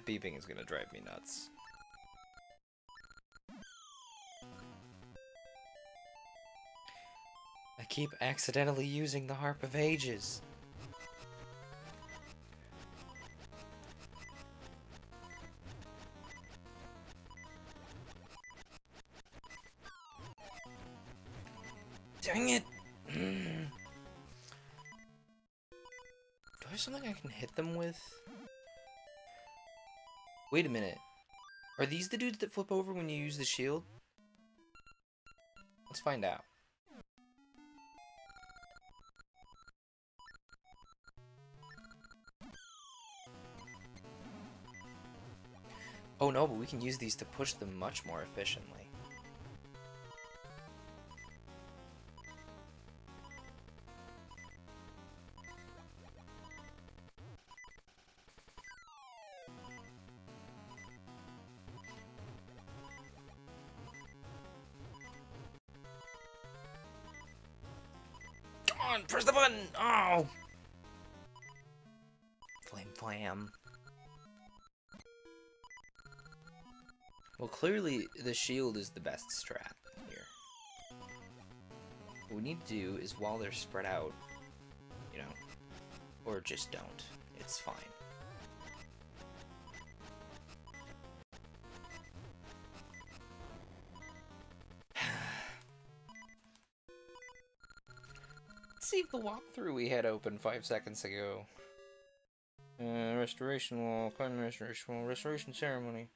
That beeping is gonna drive me nuts. I keep accidentally using the Harp of Ages. Dang it! Do I have something I can hit them with? Wait a minute. Are these the dudes that flip over when you use the shield? Let's find out. Oh no, but we can use these to push them much more efficiently. Come on, press the button! Oh! Flame flam. Well, clearly the shield is the best strat here. What we need to do is, while they're spread out, you know, or just don't. It's fine. Let's see if the walkthrough we had open 5 seconds ago. Restoration wall, climb restoration wall, restoration ceremony.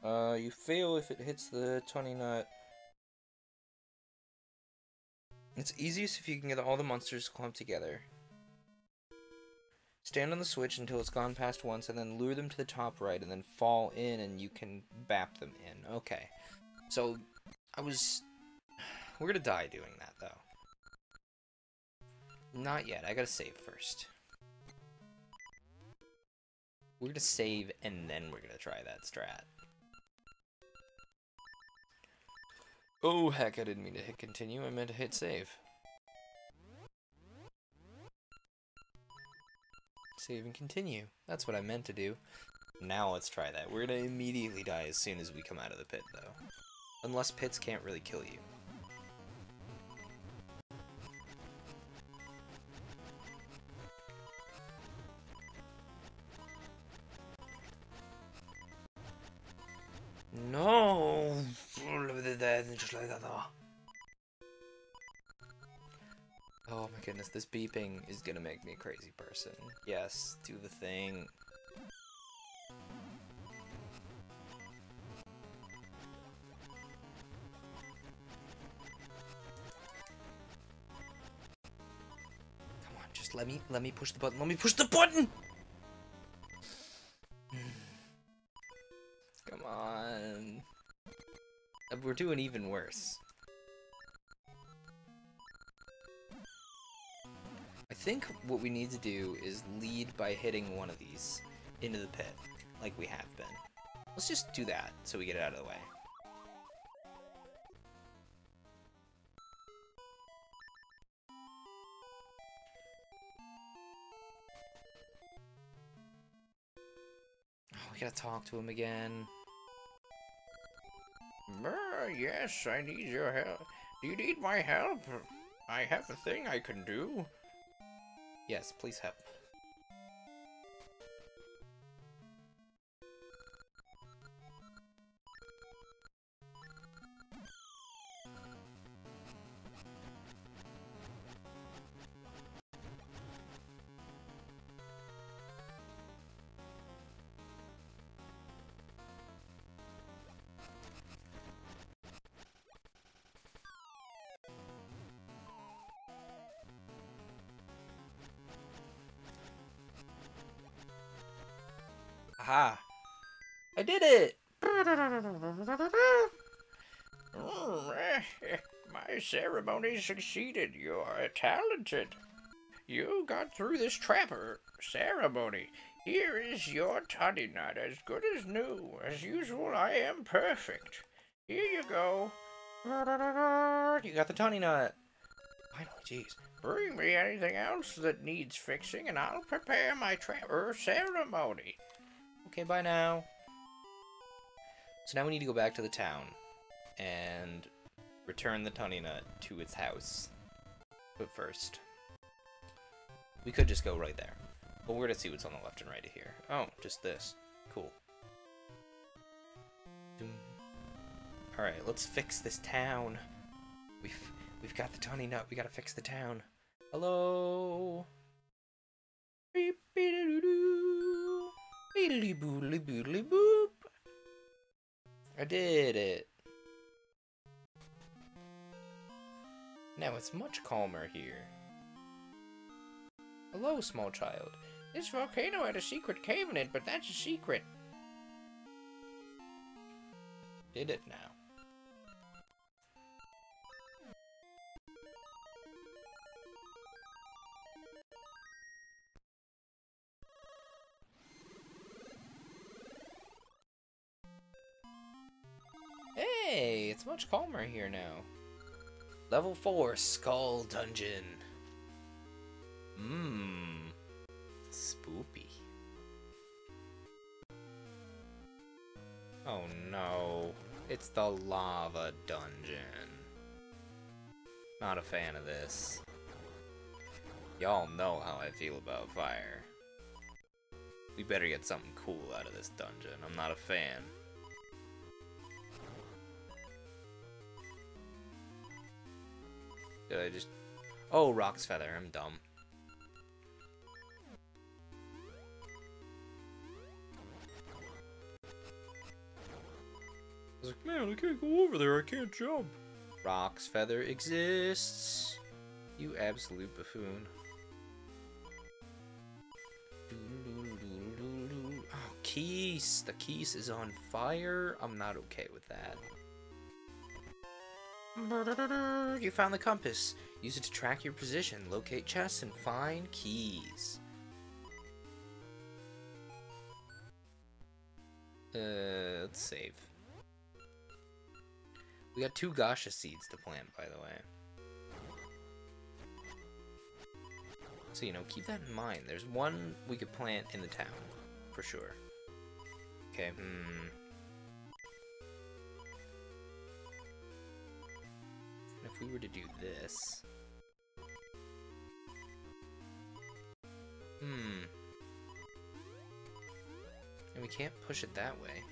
You fail if it hits the 20 nut. It's easiest if you can get all the monsters clumped together. Stand on the switch until it's gone past once, and then lure them to the top right, and then fall in, and you can bap them in. Okay. So, we're gonna die doing that, though. Not yet. I gotta save first. We're gonna save, and then we're gonna try that strat. Oh, heck, I didn't mean to hit continue. I meant to hit save. Save and continue. That's what I meant to do. Now let's try that. We're gonna immediately die as soon as we come out of the pit, though. Unless pits can't really kill you. No! Just like that. Oh my goodness, this beeping is gonna make me a crazy person. Yes, do the thing. Come on, just let me push the button. Let me push the button! Come on. We're doing even worse. I think what we need to do is lead by hitting one of these into the pit, like we have been. Let's just do that so we get it out of the way. Oh, we gotta talk to him again. Yes, I need your help. Do you need my help? I have a thing I can do. Yes, please help. Aha! I did it! My ceremony succeeded. You are talented. You got through this trapper ceremony. Here is your toddy nut, as good as new. As usual, I am perfect. Here you go. You got the toddy nut. Finally, jeez. Bring me anything else that needs fixing, and I'll prepare my trapper ceremony. Okay, bye now. So now we need to go back to the town and return the Tunny Nut to its house. But first, we could just go right there. But we're gonna see what's on the left and right of here. Oh, just this. Cool. Alright, let's fix this town. We've got the Tunny Nut, we gotta fix the town. Hello? Boop. I did it. Now it's much calmer here. Hello, small child. This volcano had a secret cave in it, but that's a secret. Did it now? Hey, it's much calmer here now. Level 4 Skull Dungeon. Spoopy. Oh no, it's the lava dungeon. Not a fan of this. Y'all know how I feel about fire. We better get something cool out of this dungeon. I'm not a fan. Did I just... Oh, Rock's Feather. I'm dumb. I was like, man, I can't go over there. I can't jump. Rock's Feather exists. You absolute buffoon. Oh, Keys. The Keys is on fire. I'm not okay with that. You found the compass. Use it to track your position, locate chests, and find keys. Let's save. We got 2 Gasha seeds to plant, by the way. So, you know, keep that in mind. There's one we could plant in the town, for sure. Okay, If we were to do this... And we can't push it that way.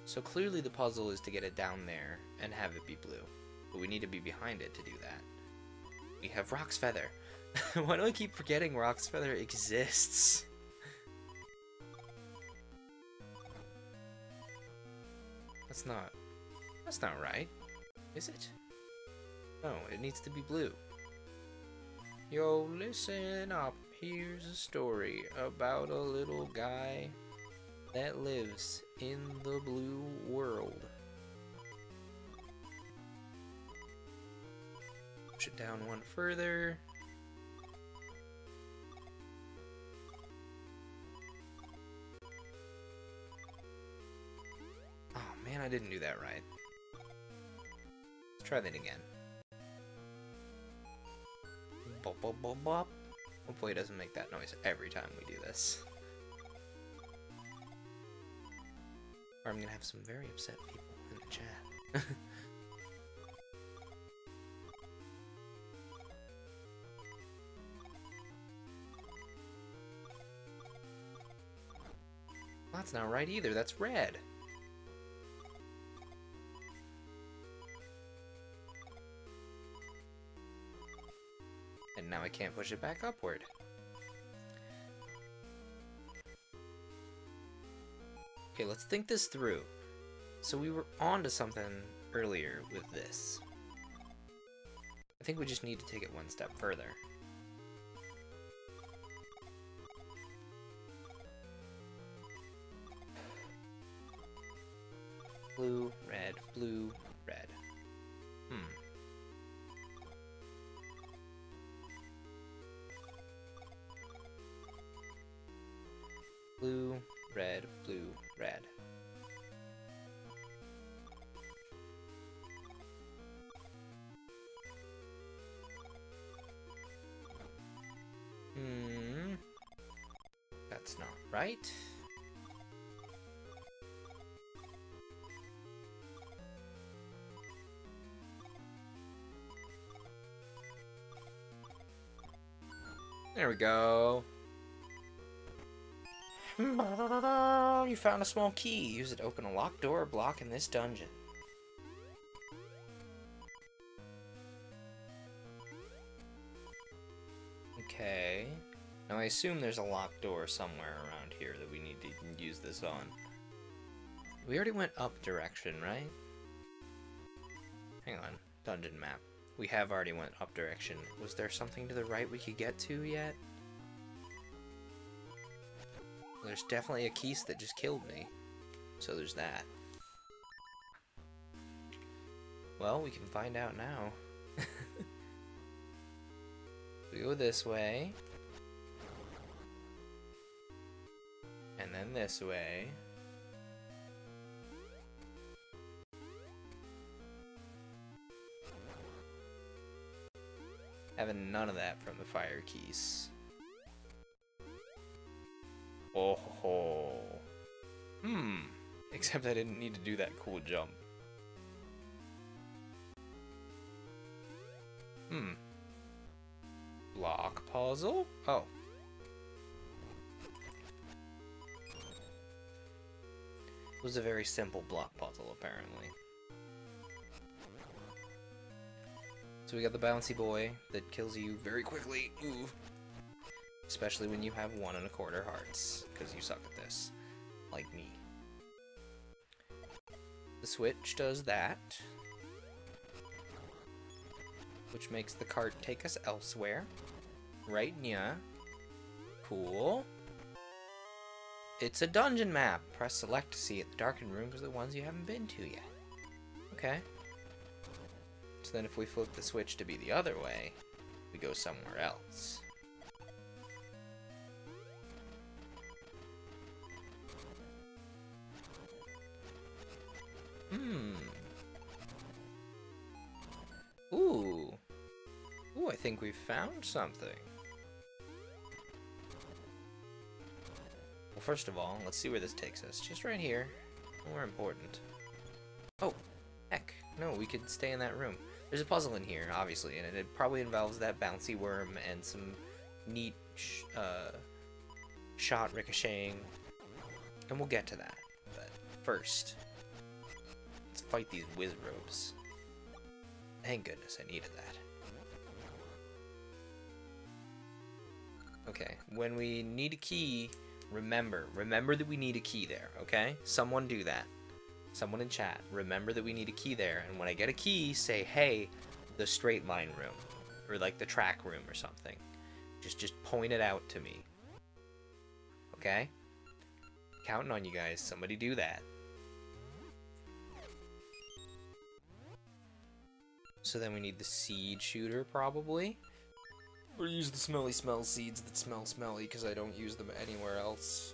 So clearly the puzzle is to get it down there and have it be blue. But we need to be behind it to do that. We have Rock's Feather. Why do I keep forgetting Rock's Feather exists? That's not right. Is it? No, it needs to be blue. Yo, listen up. Here's a story about a little guy that lives in the blue world. Push it down one further. Oh man, I didn't do that right. Let's try that again. Bop, bop, bop, bop. Hopefully it doesn't make that noise every time we do this. Or I'm gonna have some very upset people in the chat. That's not right either, that's red. And now I can't push it back upward. Okay, let's think this through. So we were onto something earlier with this. I think we just need to take it one step further. Blue, red, blue, red. Blue, red, blue, red. That's not right? There we go. You found a small key. Use it to open a locked door or block in this dungeon. Okay. Now I assume there's a locked door somewhere around here that we need to use this on. We already went up direction, right? Hang on. Dungeon map. We have already went up direction. Was there something to the right we could get to yet? There's definitely a Kye that just killed me. So there's that. Well, we can find out now. We go this way. And then this way. Having none of that from the fire Kye. Oh ho. Except I didn't need to do that cool jump. Block puzzle? Oh. It was a very simple block puzzle, apparently. So we got the bouncy boy that kills you very quickly. Ooh. Especially when you have 1 1/4 hearts, because you suck at this. Like me. The switch does that. Which makes the cart take us elsewhere. Right, yeah. Cool. It's a dungeon map. Press select to see it. The darkened rooms are the ones you haven't been to yet. Okay. So then if we flip the switch to be the other way, we go somewhere else. Ooh. Ooh, I think we found something. Well, first of all, let's see where this takes us. Just right here. More important. Oh, heck. No, we could stay in that room. There's a puzzle in here, obviously, and it probably involves that bouncy worm and some neat shot ricocheting. And we'll get to that. But first, let's fight these wizrobes. Thank goodness I needed that. Okay, when we need a key, remember that we need a key there, okay? Someone do that. Someone in chat, remember that we need a key there, and when I get a key, say, hey, the straight line room, or like the track room or something. Just point it out to me. Okay? Counting on you guys, somebody do that. So then we need the seed shooter, probably. Or use the smelly smell seeds that smell smelly, because I don't use them anywhere else.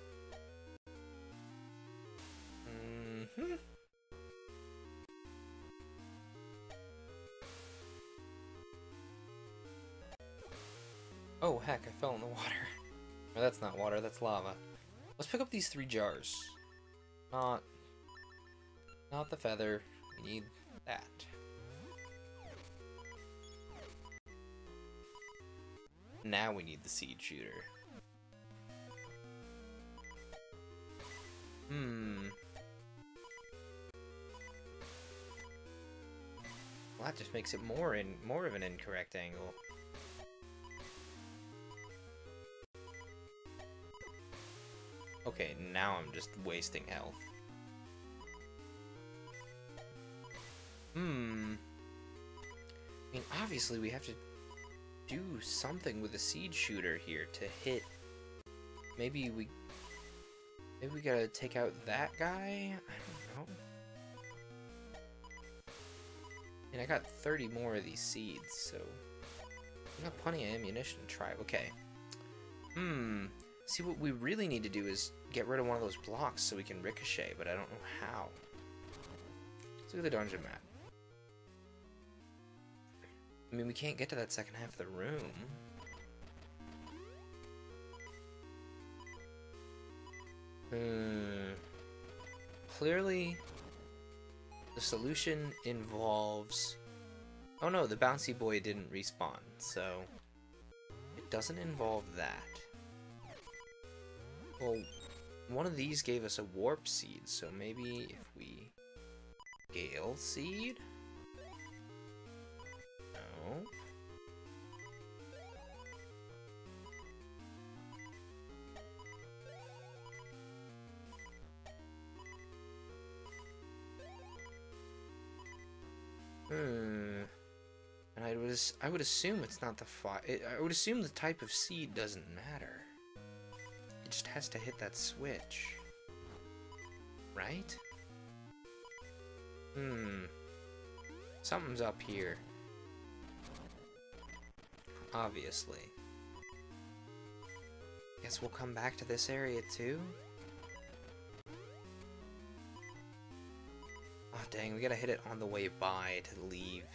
Oh, heck, I fell in the water. No, that's not water, that's lava. Let's pick up these 3 jars. Not the feather. We need that. Now we need the seed shooter. Well, that just makes it more of an incorrect angle. Okay, now I'm just wasting health. I mean, obviously we have to do something with the seed shooter here to hit. Maybe we gotta take out that guy? I don't know. And I got 30 more of these seeds, so I got plenty of ammunition to try. Okay. See, what we really need to do is get rid of one of those blocks so we can ricochet, but I don't know how. Let's look at the dungeon map. I mean, we can't get to that second half of the room. Clearly, the solution involves... Oh no, the bouncy boy didn't respawn, so it doesn't involve that. Well, one of these gave us a warp seed, so maybe if we... Gale seed? No. And I would assume it's not the I would assume the type of seed doesn't matter. It just has to hit that switch. Right? Something's up here. Obviously. Guess we'll come back to this area too? Oh dang, we gotta hit it on the way by to leave.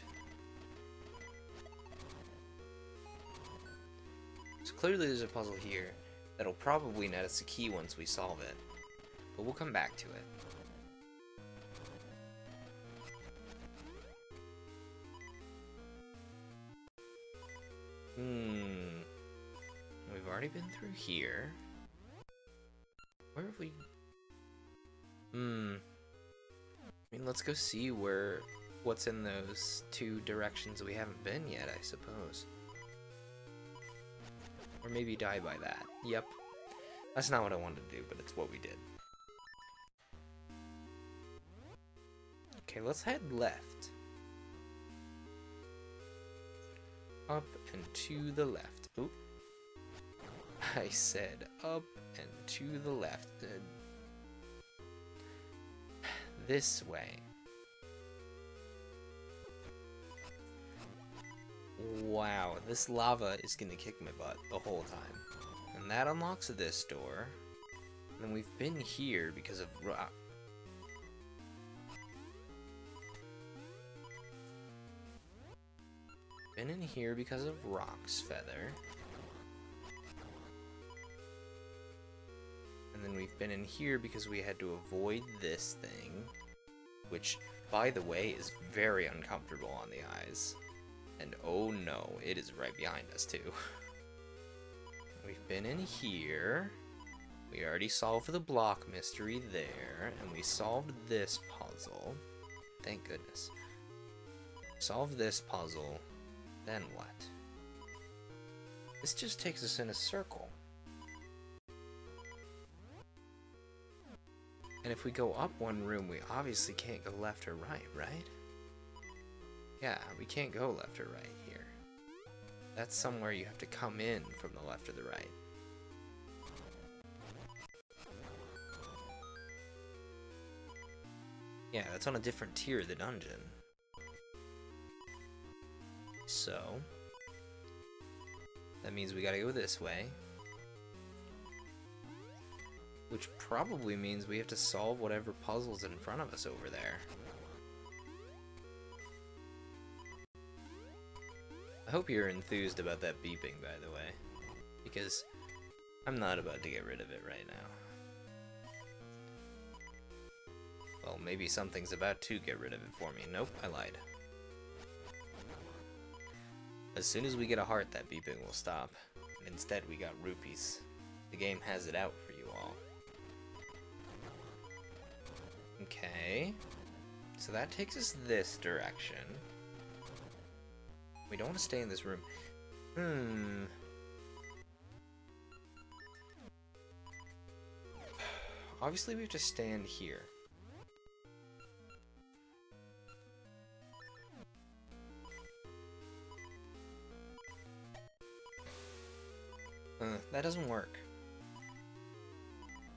So clearly there's a puzzle here that'll probably net us a key once we solve it. But we'll come back to it. We've already been through here. Where have we... I mean, let's go see what's in those two directions we haven't been yet, I suppose. Or maybe die by that. Yep. That's not what I wanted to do, but it's what we did. Okay, let's head left. Up and to the left. Oop. I said up and to the left. This way. Wow, this lava is gonna kick my butt the whole time. And that unlocks this door. And we've been here because of rock. Been in here because of Rock's feather. And then we've been in here because we had to avoid this thing. Which, by the way, is very uncomfortable on the eyes. And oh no, it is right behind us too. We've been in here. We already solved the block mystery there. And we solved this puzzle. Thank goodness. Solved this puzzle. Then what? This just takes us in a circle. And if we go up one room, we obviously can't go left or right, right? Yeah, we can't go left or right here. That's somewhere you have to come in from the left or the right. Yeah, that's on a different tier of the dungeon. So, that means we gotta go this way. Which probably means we have to solve whatever puzzle's in front of us over there. I hope you're enthused about that beeping, by the way. Because I'm not about to get rid of it right now. Well, maybe something's about to get rid of it for me. Nope, I lied. As soon as we get a heart, that beeping will stop. And instead, we got rupees. The game has it out for you all. Okay. So that takes us this direction. We don't want to stay in this room. Obviously, we have to stand here. That doesn't work.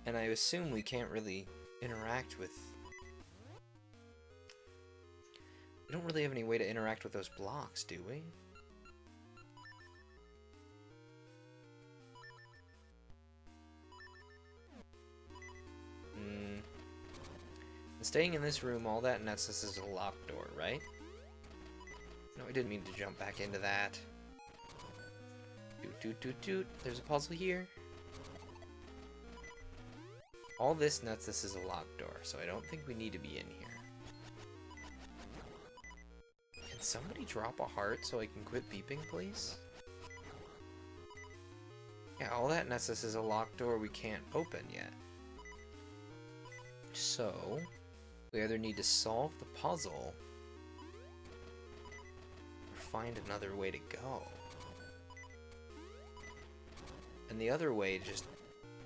And I assume we can't really interact with... We don't really have any way to interact with those blocks, do we? And staying in this room, all that nets us is a locked door, right? No, I didn't mean to jump back into that. Doot, doot, doot, doot. There's a puzzle here. All this nuts, this is a locked door, so I don't think we need to be in here. Can somebody drop a heart so I can quit beeping, please? Yeah, all that nuts, this is a locked door we can't open yet. So, we either need to solve the puzzle or find another way to go. And the other way just...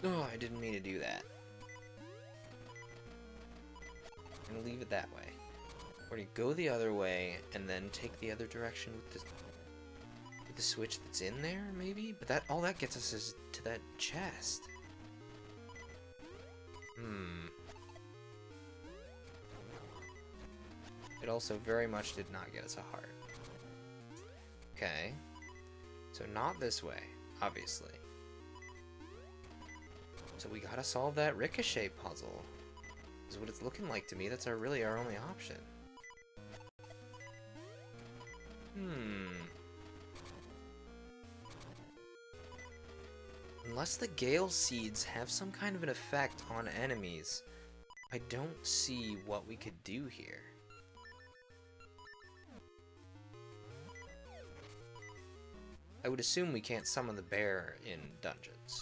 Oh, I didn't mean to do that. I'm gonna leave it that way. We're gonna go the other way and then take the other direction with the switch that's in there, maybe? But that all that gets us is to that chest. It also very much did not get us a heart. Okay. So not this way, obviously. So we gotta solve that ricochet puzzle. Is what it's looking like to me. That's really our only option. Unless the Gale Seeds have some kind of an effect on enemies, I don't see what we could do here. I would assume we can't summon the bear in dungeons.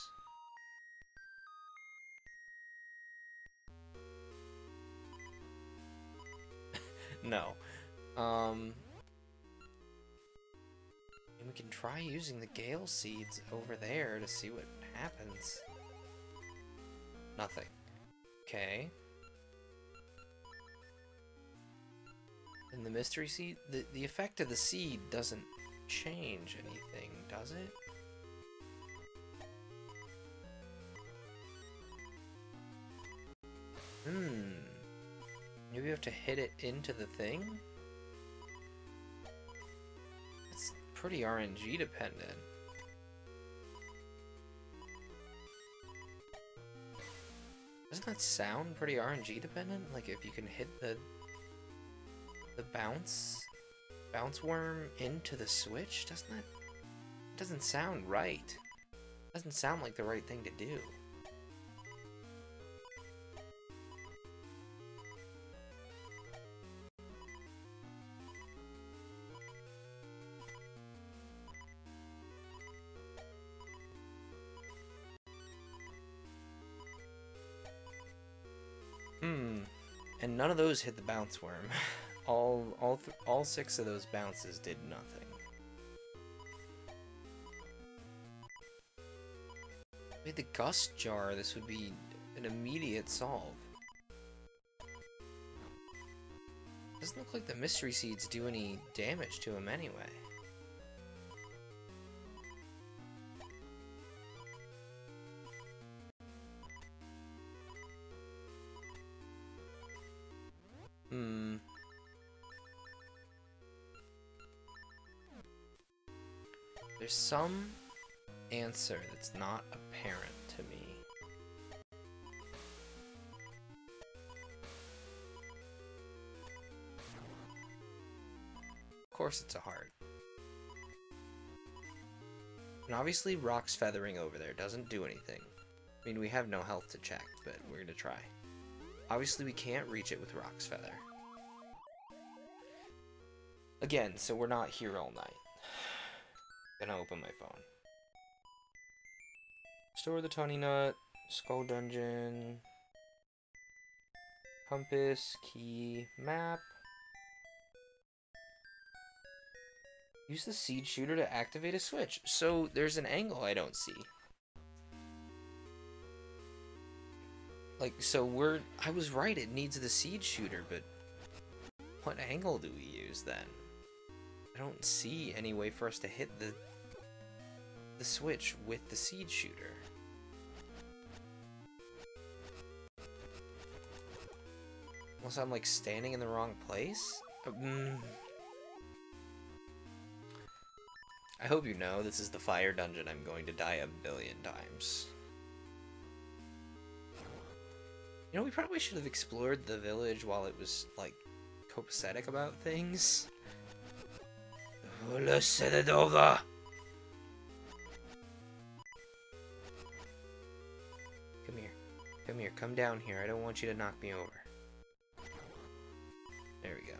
No. And we can try using the Gale Seeds over there to see what happens. Nothing. Okay. And the mystery seed, the effect of the seed doesn't change anything, does it? Maybe we have to hit it into the thing? It's pretty RNG dependent. Doesn't that sound pretty RNG dependent? Like if you can hit the bounce worm into the switch, doesn't sound right. Doesn't sound like the right thing to do. And none of those hit the bounce worm. All 6 of those bounces did nothing. With the gust jar, this would be an immediate solve. Doesn't look like the mystery seeds do any damage to him anyway. There's some answer that's not apparent to me. Of course it's a heart. And obviously Rock's feathering over there doesn't do anything. I mean, we have no health to check, but we're gonna try. Obviously we can't reach it with Rock's feather. Again, so we're not here all night. Gonna open my phone. Store the Tunny Nut, Skull Dungeon, Compass, Key, Map. Use the Seed Shooter to activate a switch. So there's an angle I don't see. Like, so I was right, it needs the Seed Shooter, but what angle do we use then? I don't see any way for us to hit the switch with the Seed Shooter. Unless I'm like standing in the wrong place? I hope you know this is the fire dungeon I'm going to die 1,000,000,000 times. You know, we probably should have explored the village while it was like copacetic about things. Let's set it over. Come here. Come here, come down here. I don't want you to knock me over. There we go.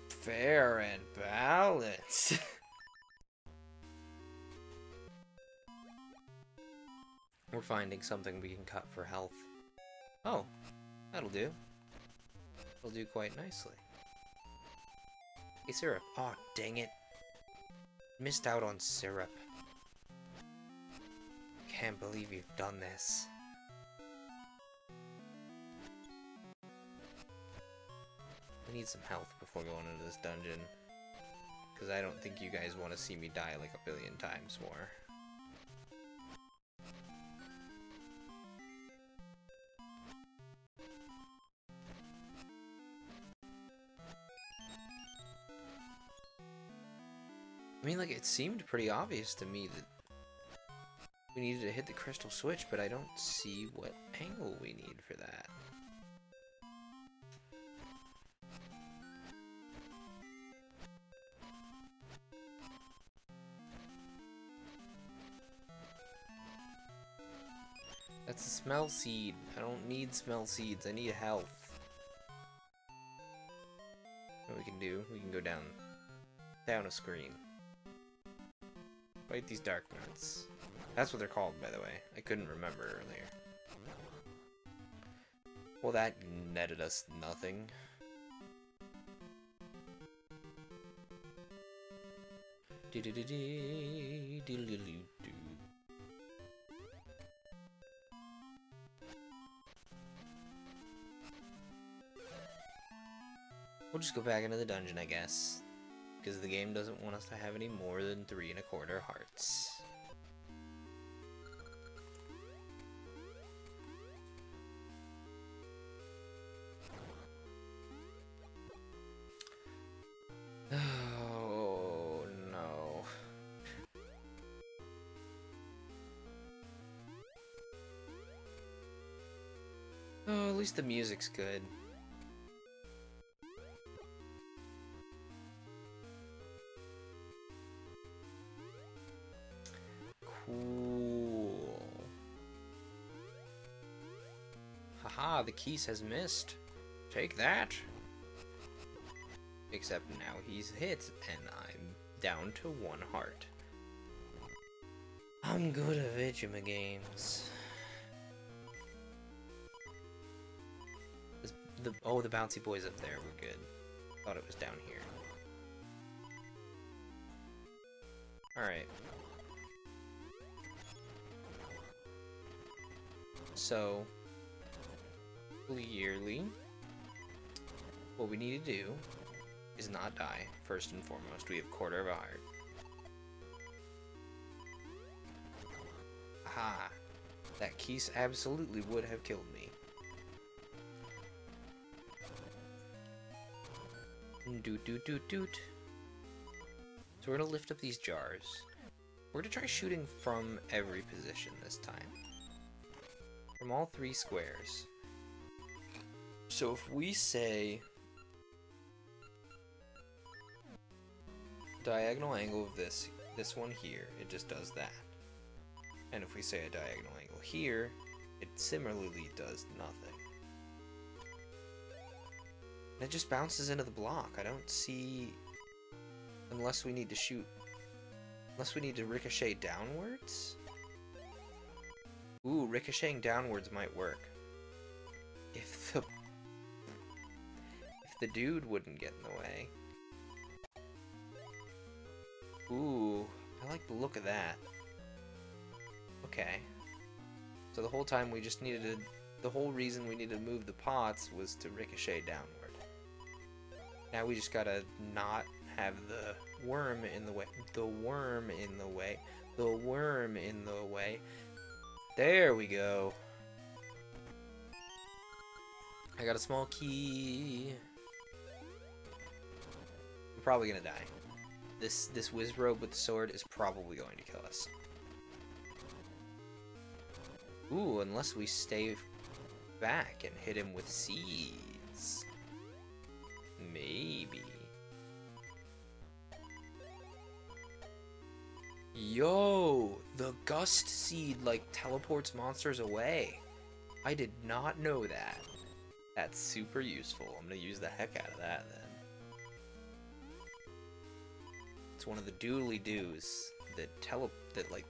Fair and balanced. We're finding something we can cut for health. Oh, that'll do. It'll do quite nicely. Hey, syrup. Oh, dang it. Missed out on syrup. Can't believe you've done this. I need some health before going into this dungeon. Because I don't think you guys want to see me die like a billion times more. I mean, like, it seemed pretty obvious to me that we needed to hit the crystal switch, but I don't see what angle we need for that. That's a smell seed. I don't need smell seeds. I need health. What we can do, we can go down a screen. Fight these dark nuts. That's what they're called, by the way. I couldn't remember earlier. Well, that netted us nothing. We'll just go back into the dungeon, I guess. Because the game doesn't want us to have any more than 3 1/4 hearts. Oh, no. Oh, at least the music's good. Cool. Haha, the Keys has missed. Take that. Except now he's hit, and I'm down to 1 heart. I'm good at Vigima games. Oh, the bouncy boys up there were good. Thought it was down here. Alright. So, clearly, what we need to do is not die, first and foremost. We have 1/4 heart. Aha! That Keys absolutely would have killed me. Doot doot doot doot. So we're gonna lift up these jars. We're gonna try shooting from every position this time. From all 3 squares. So if we say diagonal angle of this one here, it just does that. And if we say a diagonal angle here, it similarly does nothing. It just bounces into the block. I don't see... Unless we need to shoot... Unless we need to ricochet downwards? Ooh, ricocheting downwards might work. If the dude wouldn't get in the way. Ooh, I like the look of that. Okay. So the whole time we just needed to... The whole reason we needed to move the pots was to ricochet downward. Now we just gotta not have the worm in the way. The worm in the way. The worm in the way. There we go. I got a small key. We're probably gonna die. This Wizrobe with the sword is probably going to kill us. Ooh, unless we stay back and hit him with seeds. Maybe. Yo, the gust seed, like, teleports monsters away. I did not know that. That's super useful. I'm gonna use the heck out of that, then. It's one of the doodly-doos that like,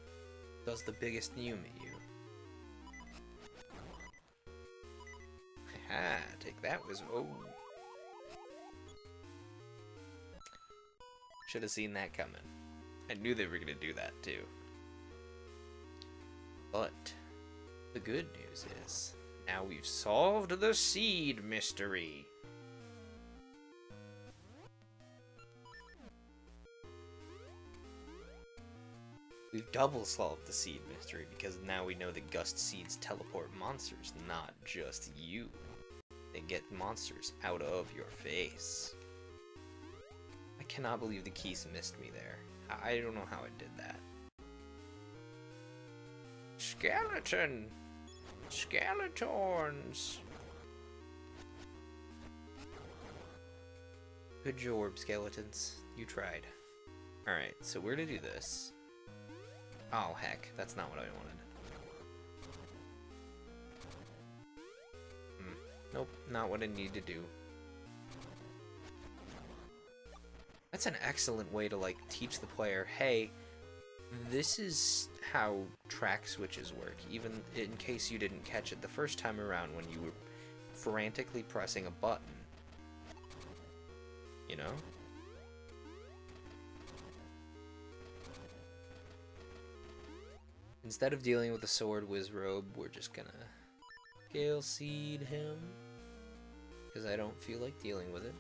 does the biggest Mew at you. Haha, take that, Wizard. Oh. Should have seen that coming. I knew they were going to do that, too. But the good news is, now we've solved the seed mystery. We've double solved the seed mystery because now we know that gust seeds teleport monsters, not just you. They get monsters out of your face. I cannot believe the keys missed me there. I don't know how it did that. Skeleton! Skeletons! Good job, skeletons. You tried. Alright, so we're gonna do this. Oh, heck. That's not what I wanted. Nope, not what I need to do. That's an excellent way to, like, teach the player, hey, this is how track switches work, even in case you didn't catch it the first time around when you were frantically pressing a button. You know? Instead of dealing with the sword Wizrobe, we're just gonna Gale Seed him. Because I don't feel like dealing with it.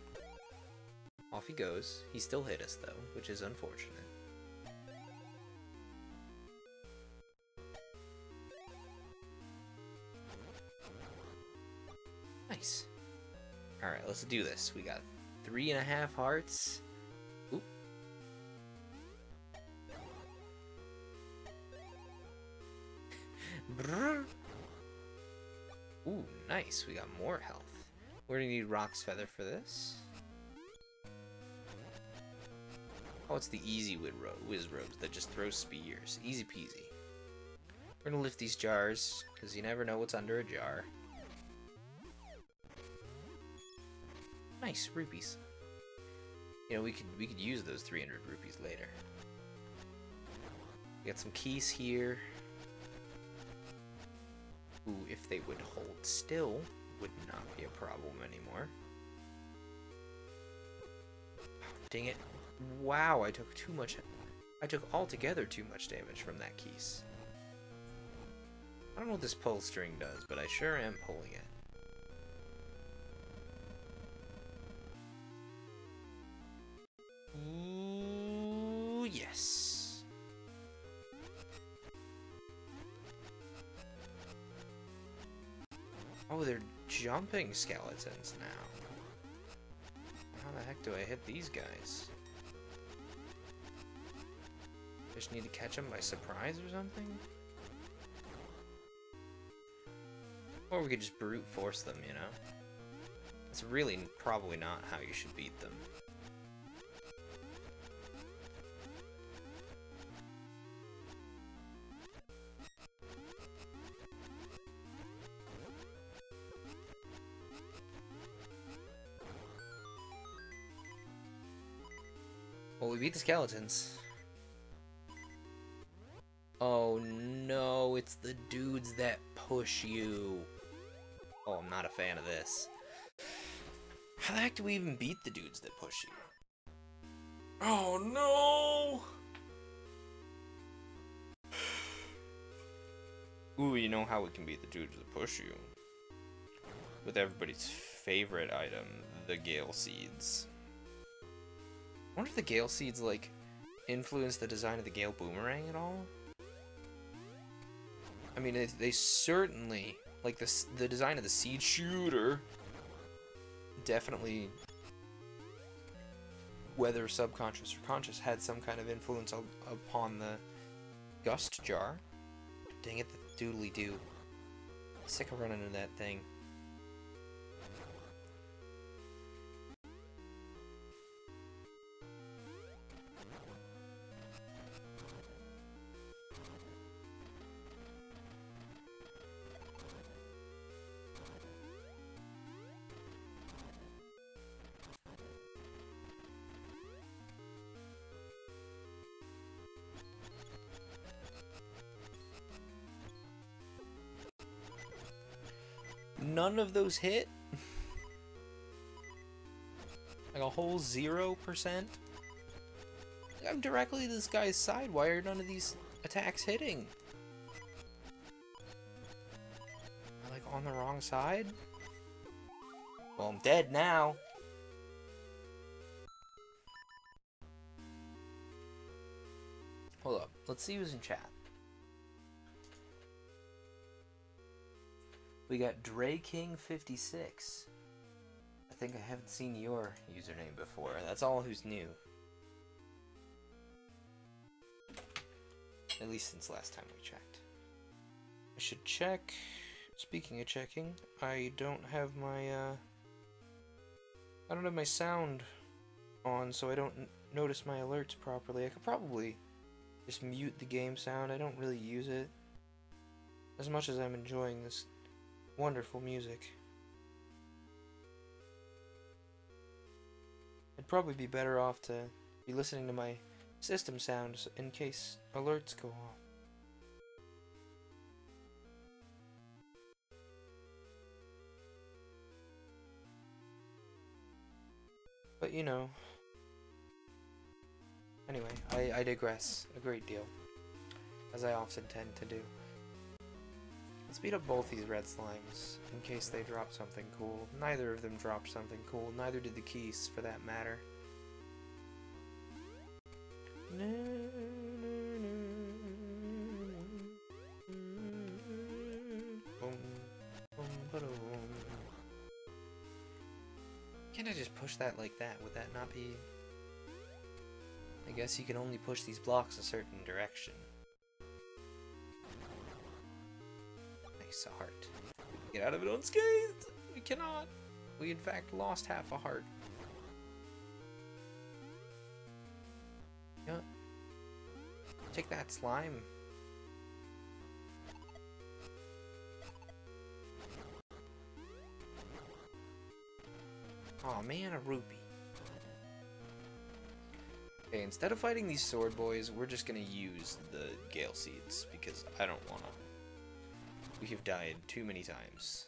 Off he goes. He still hit us though, which is unfortunate. Nice. Alright, let's do this. We got 3.5 hearts. Oop. Ooh, nice. We got more health. We're gonna need Rock's Feather for this. Oh, it's the easy Wizrobes that just throw spears. Easy peasy. We're gonna lift these jars, because you never know what's under a jar. Nice, rupees. You know, we could use those 300 rupees later. We got some keys here. Who, if they would hold still, would not be a problem anymore. Oh, dang it. Wow, I took too much. I took altogether too much damage from that keys. I don't know what this pull string does, but I sure am pulling it. Ooh, yes. Oh, they're jumping skeletons now. How the heck do I hit these guys? Just need to catch them by surprise or something? Or we could just brute force them, you know? That's really probably not how you should beat them. Well, we beat the skeletons. Oh no, it's the dudes that push you. Oh, I'm not a fan of this. How the heck do we even beat the dudes that push you? Oh no! Ooh, you know how we can beat the dudes that push you? With everybody's favorite item, the Gale Seeds. I wonder if the Gale Seeds, like, influence the design of the Gale Boomerang at all? I mean, they certainly, like, the design of the Seed Shooter definitely, whether subconscious or conscious, had some kind of influence upon the Gust Jar. Dang it, the doodly-doo. Sick of running into that thing. none of those hit? Like a whole 0%? I'm directly this guy's side. Why are none of these attacks hitting? Am I like on the wrong side? Well, I'm dead now. Hold up. Let's see who's in chat. We got DreKing56. I think I haven't seen your username before. That's all who's new. At least since last time we checked. I should check. Speaking of checking, I don't have my sound on, so I don't notice my alerts properly. I could probably just mute the game sound. I don't really use it as much as I'm enjoying this wonderful music. I'd probably be better off to be listening to my system sounds in case alerts go off. But you know, anyway, I digress a great deal, as I often tend to do. Let's beat up both these red slimes in case they drop something cool. Neither of them dropped something cool, neither did the keys for that matter. Can't I just push that like that? Would that not be... I guess you can only push these blocks a certain direction. Nice, a heart. Get out of it unscathed! We cannot! We in fact lost half a heart. Yeah. Take that, slime. Aw, man, a rupee. Okay, instead of fighting these sword boys, we're just gonna use the Gale Seeds, because I don't wanna. We have died too many times.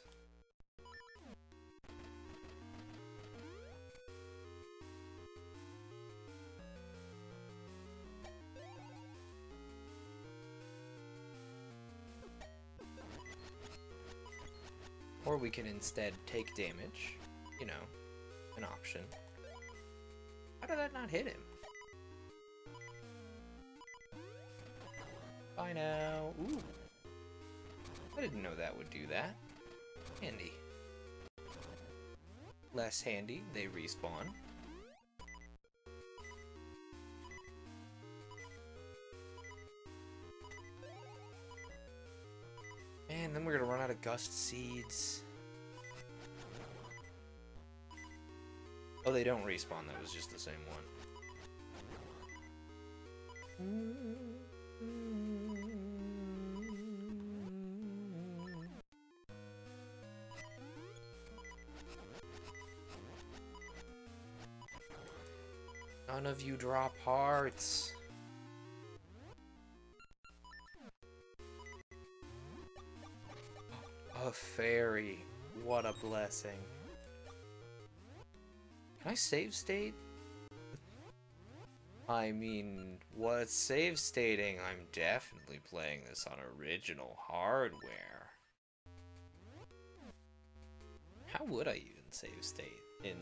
Or we can instead take damage, you know, an option. How did that not hit him? Bye now. Ooh. I didn't know that would do that. Handy. Less handy, they respawn. Man, then we're gonna run out of Gust Seeds. Oh, they don't respawn, that was just the same one. None of you drop hearts. A fairy. What a blessing. Can I save state? I mean, what's save stating? I'm definitely playing this on original hardware. How would I even save state in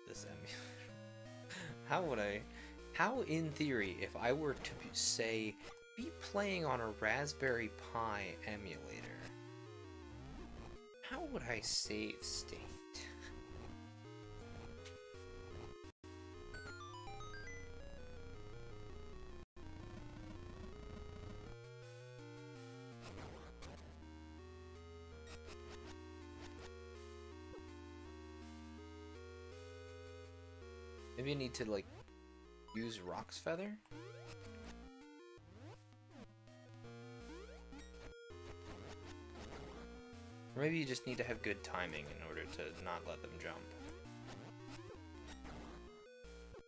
this emulator? How would I? How, in theory, if I were to say, be playing on a Raspberry Pi emulator, how would I save state? Maybe I need to, like, use Rock's Feather? Or maybe you just need to have good timing in order to not let them jump.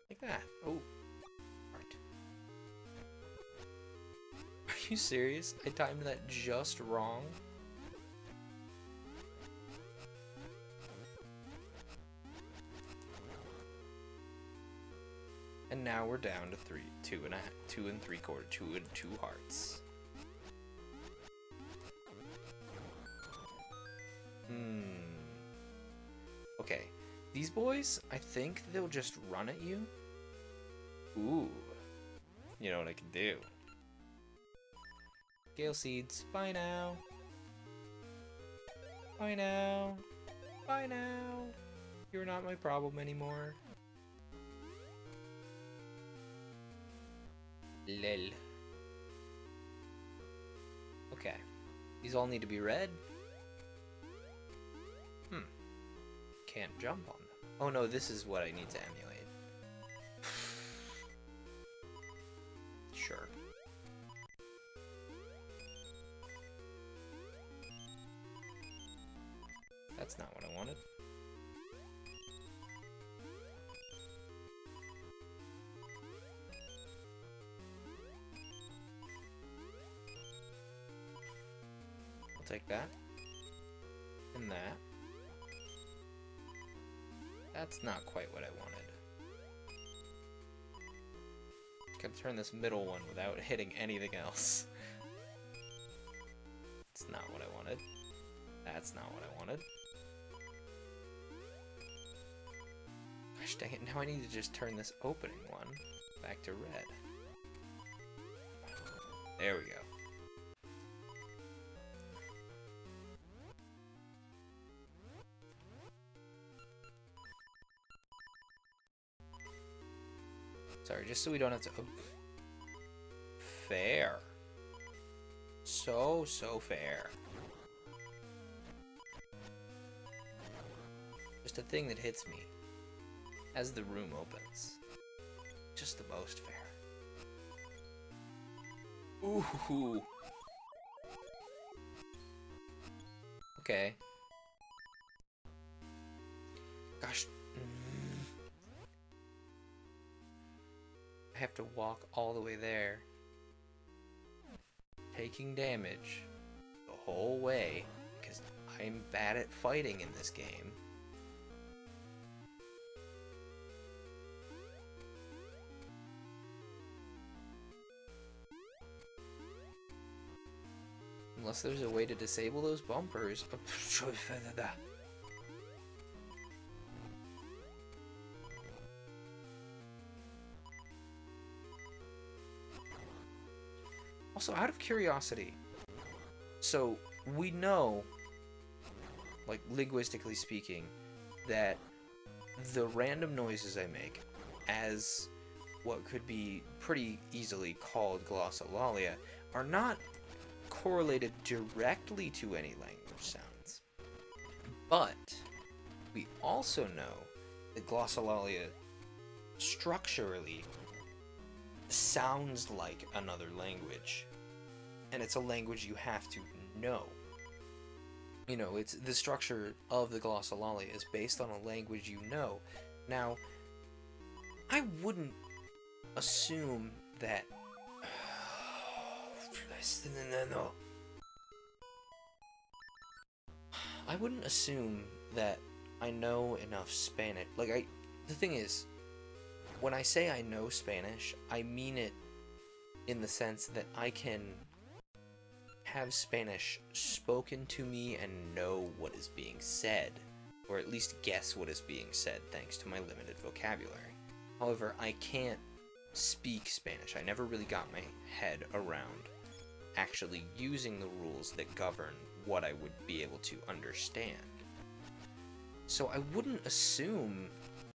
Like that. Oh. Art. Are you serious? I timed that just wrong? we're down to 2 and 3/4, 2 and 2 hearts. Okay, these boys, I think they'll just run at you. Ooh, you know what I can do. Gale Seeds, bye now. Bye now. Bye now. You're not my problem anymore. Lol. Okay. These all need to be red. Can't jump on them. Oh no, this is what I need to emulate. Sure. That's not what I wanted. I'll take that. And that. That's not quite what I wanted. Gotta turn this middle one without hitting anything else. That's not what I wanted. That's not what I wanted. Gosh dang it, now I need to just turn this opening one back to red. There we go. Sorry, just so we don't have to... Fair. So fair. Just a thing that hits me as the room opens. Just the most fair. Ooh. Okay. Gosh. I have to walk all the way there, taking damage the whole way because I'm bad at fighting in this game. Unless there's a way to disable those bumpers. Also, out of curiosity, so we know, like linguistically speaking, that the random noises I make as what could be pretty easily called glossolalia are not correlated directly to any language sounds. But we also know that glossolalia structurally sounds like another language, and it's a language you have to know. You know, it's the structure of the glossolalia is based on a language you know. Now, I wouldn't assume that I wouldn't assume that I know enough Spanish. Like, the thing is, when I say I know Spanish, I mean it in the sense that I can have Spanish spoken to me and know what is being said, or at least guess what is being said thanks to my limited vocabulary. However, I can't speak Spanish. I never really got my head around actually using the rules that govern what I would be able to understand. So I wouldn't assume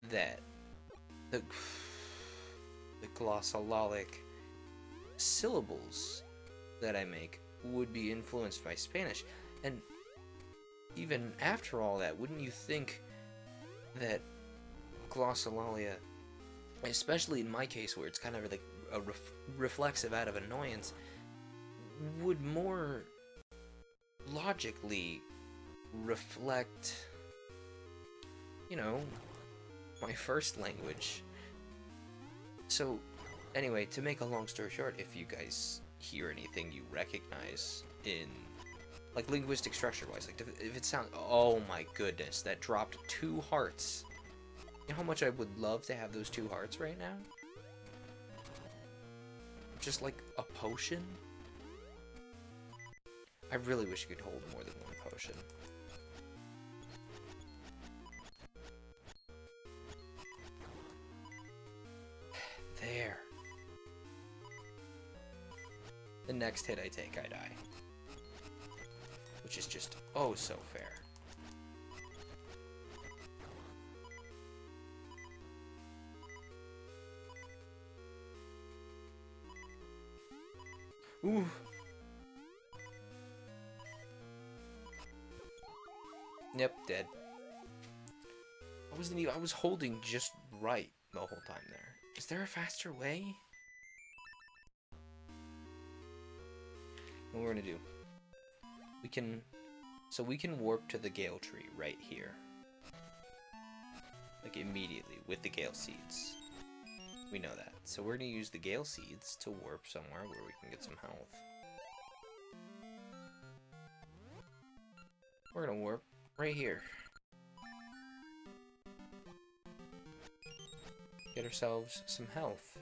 that the glossolalic syllables that I make would be influenced by Spanish. And even after all that, wouldn't you think that glossolalia, especially in my case where it's kind of like a reflexive out of annoyance, would more logically reflect, you know, my first language. So anyway, to make a long story short, if you guys hear anything you recognize in, like, linguistic structure wise, like if it sounds, oh my goodness, that dropped 2 hearts. You know how much I would love to have those 2 hearts right now? just like a potion? I really wish you could hold more than one potion. There. The next hit I take, I die. Which is just, oh, so fair. Ooh. Yep, dead. I was holding just right the whole time there. Is there a faster way? What we're gonna do? We can warp to the Gale Tree right here. Like immediately with the Gale Seeds. We know that. So we're gonna use the Gale Seeds to warp somewhere where we can get some health. We're gonna warp right here. Get ourselves some health.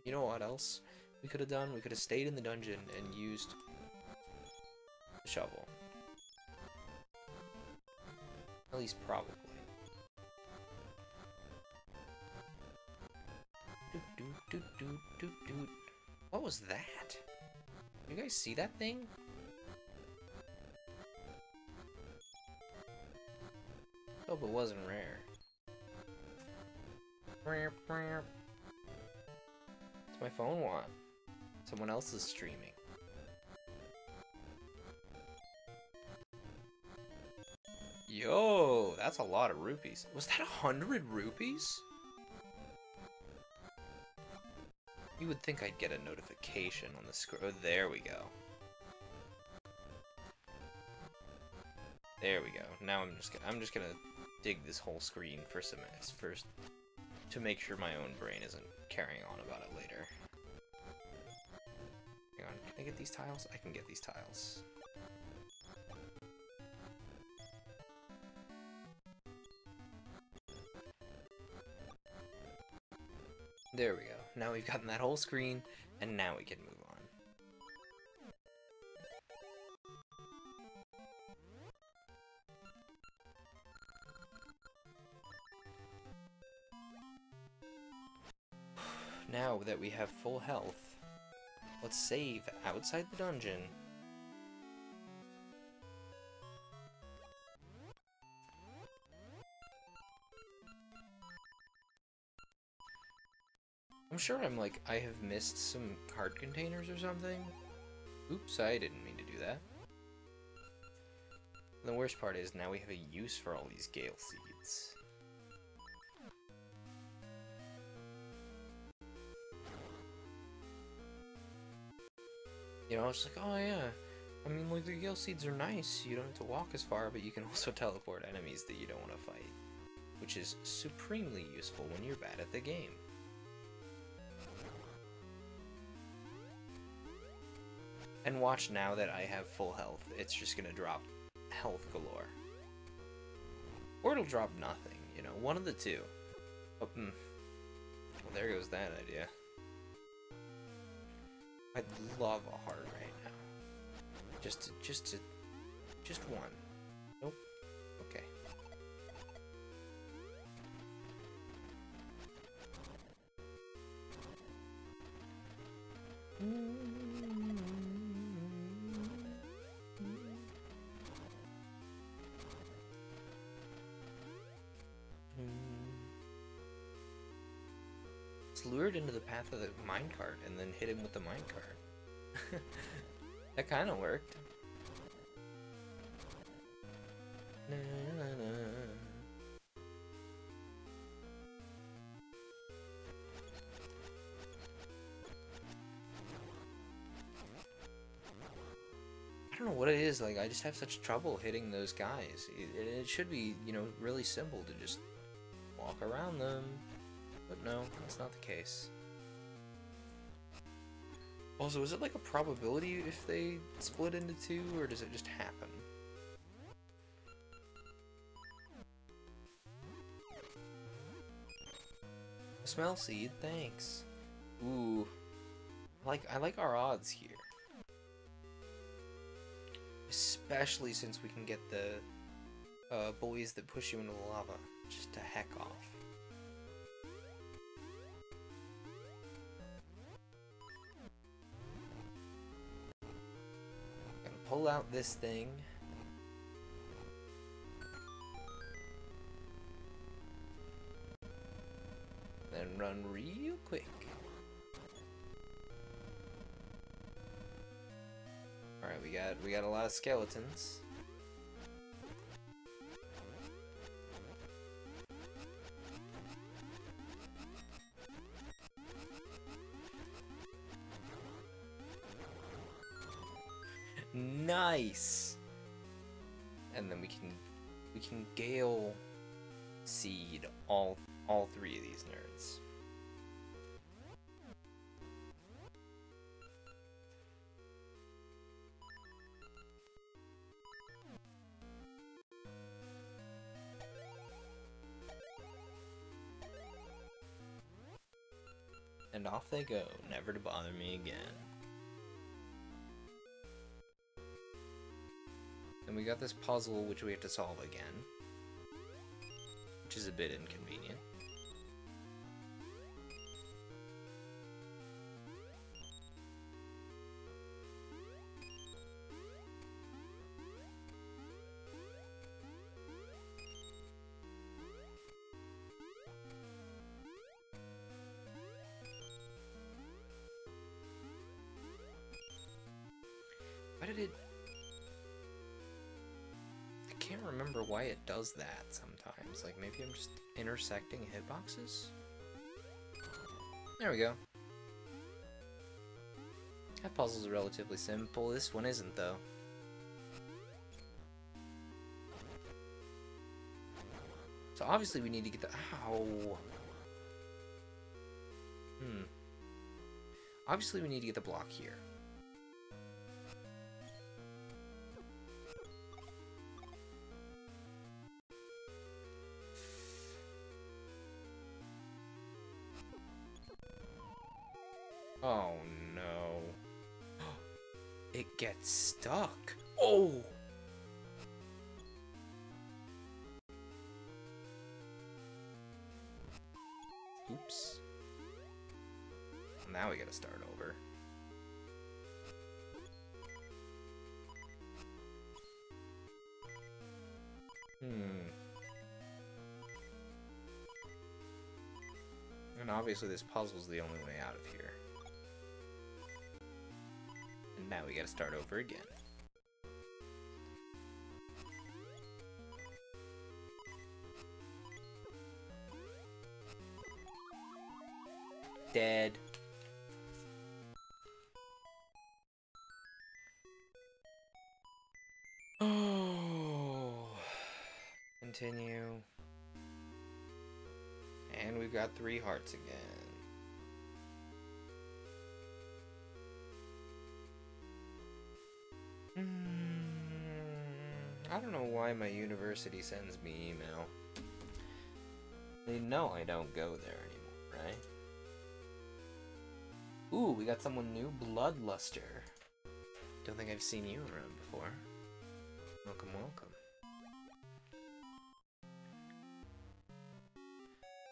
You know what else we could have done? We could have stayed in the dungeon and used the shovel. At least probably. What was that? You guys see that thing? Hope it wasn't rare. What's my phone want? Someone else is streaming. Yo, that's a lot of rupees. Was that 100 rupees? You would think I'd get a notification on the screen. Oh, there we go. There we go. Now I'm just gonna dig this whole screen for some first to make sure my own brain isn't carrying on about it later. Hang on, can I get these tiles? I can get these tiles. There we go. Now we've gotten that whole screen, and now we can move on. Now that we have full health, let's save outside the dungeon. I'm sure I have missed some card containers or something. Oops, I didn't mean to do that. And the worst part is now we have a use for all these Gale Seeds. You know, it's like, oh yeah, I mean, like, the Gale Seeds are nice. You don't have to walk as far, but you can also teleport enemies that you don't want to fight. Which is supremely useful when you're bad at the game. And watch now that I have full health, it's just gonna drop health galore. Or it'll drop nothing, you know, one of the two. Oh, well, there goes that idea. I'd love a heart right now. Just one. Nope. Okay. Lured into the path of the minecart and then hit him with the minecart. That kind of worked. Na, na, na. I don't know what it is, like, I just have such trouble hitting those guys. It should be, you know, really simple to just walk around them. But no, that's not the case. Also, is it like a probability if they split into two, or does it just happen? Smell seed, thanks. Ooh, I like our odds here. Especially since we can get the boys that push you into the lava just to heck off. Gotta pull out this thing. Then run real quick. Alright, we got a lot of skeletons. Nice. And then we can gale seed all three of these nerds. And off they go, never to bother me again. And we got this puzzle which we have to solve again, which is a bit inconvenient. Why did it... I can't remember why it does that sometimes. Like, maybe I'm just intersecting hitboxes? There we go. That puzzle's relatively simple. This one isn't, though. So obviously we need to get the... Ow! Obviously we need to get the block here. Oh no. It gets stuck. Oh! Oops. Now we gotta start over. And obviously this puzzle's the only way out of here. And now we gotta start over again. Dead. Oh. Continue. And we've got 3 hearts again. I don't know why my university sends me email. They know I don't go there anymore, right? Ooh, we got someone new. Bloodluster. Don't think I've seen you around before. Welcome, welcome.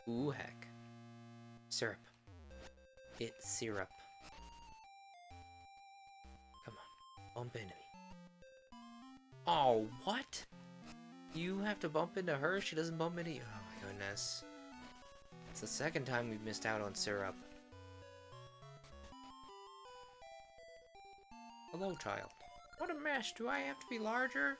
Ooh, heck. Syrup. It's syrup. Come on, bump into me. Oh, what? You have to bump into her? She doesn't bump into you? Oh my goodness. It's the second time we've missed out on syrup. Hello, child. What a mess. Do I have to be larger?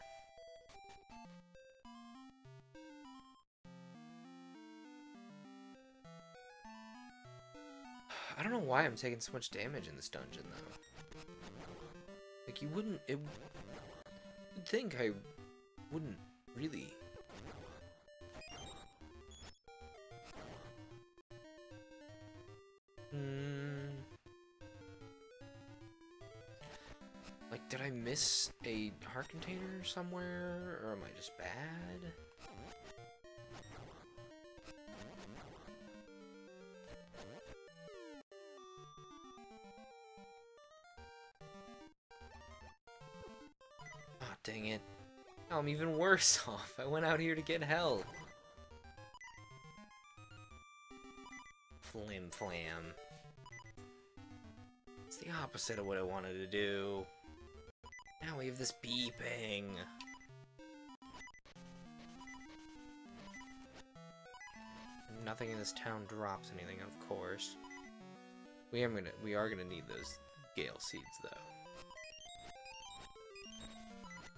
I don't know why I'm taking so much damage in this dungeon, though. Like, you wouldn't... You'd think I wouldn't really. Like, did I miss a heart container somewhere, or am I just bad? Oh, dang it. Now I'm even worse off. I went out here to get help. Flim flam. It's the opposite of what I wanted to do. Now we have this beeping. Nothing in this town drops anything, of course. We are gonna need those gale seeds, though.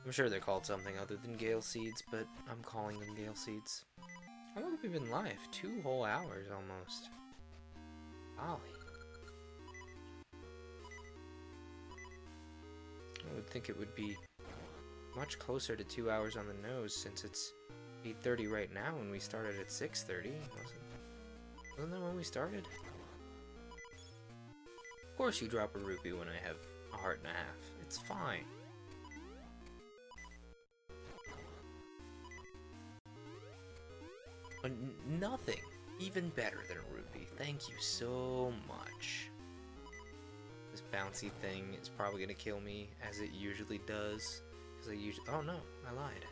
I'm sure they're called something other than gale seeds, but I'm calling them gale seeds. How long have we been live? 2 whole hours, almost. Golly. I would think it would be much closer to 2 hours on the nose, since it's 8:30 right now and we started at 6:30. Wasn't that when we started? Of course you drop a rupee when I have a heart and a half. It's fine. But nothing even better than a rupee. Thank you so much. This bouncy thing is probably gonna kill me, as it usually does. Because I usually— oh no, I lied.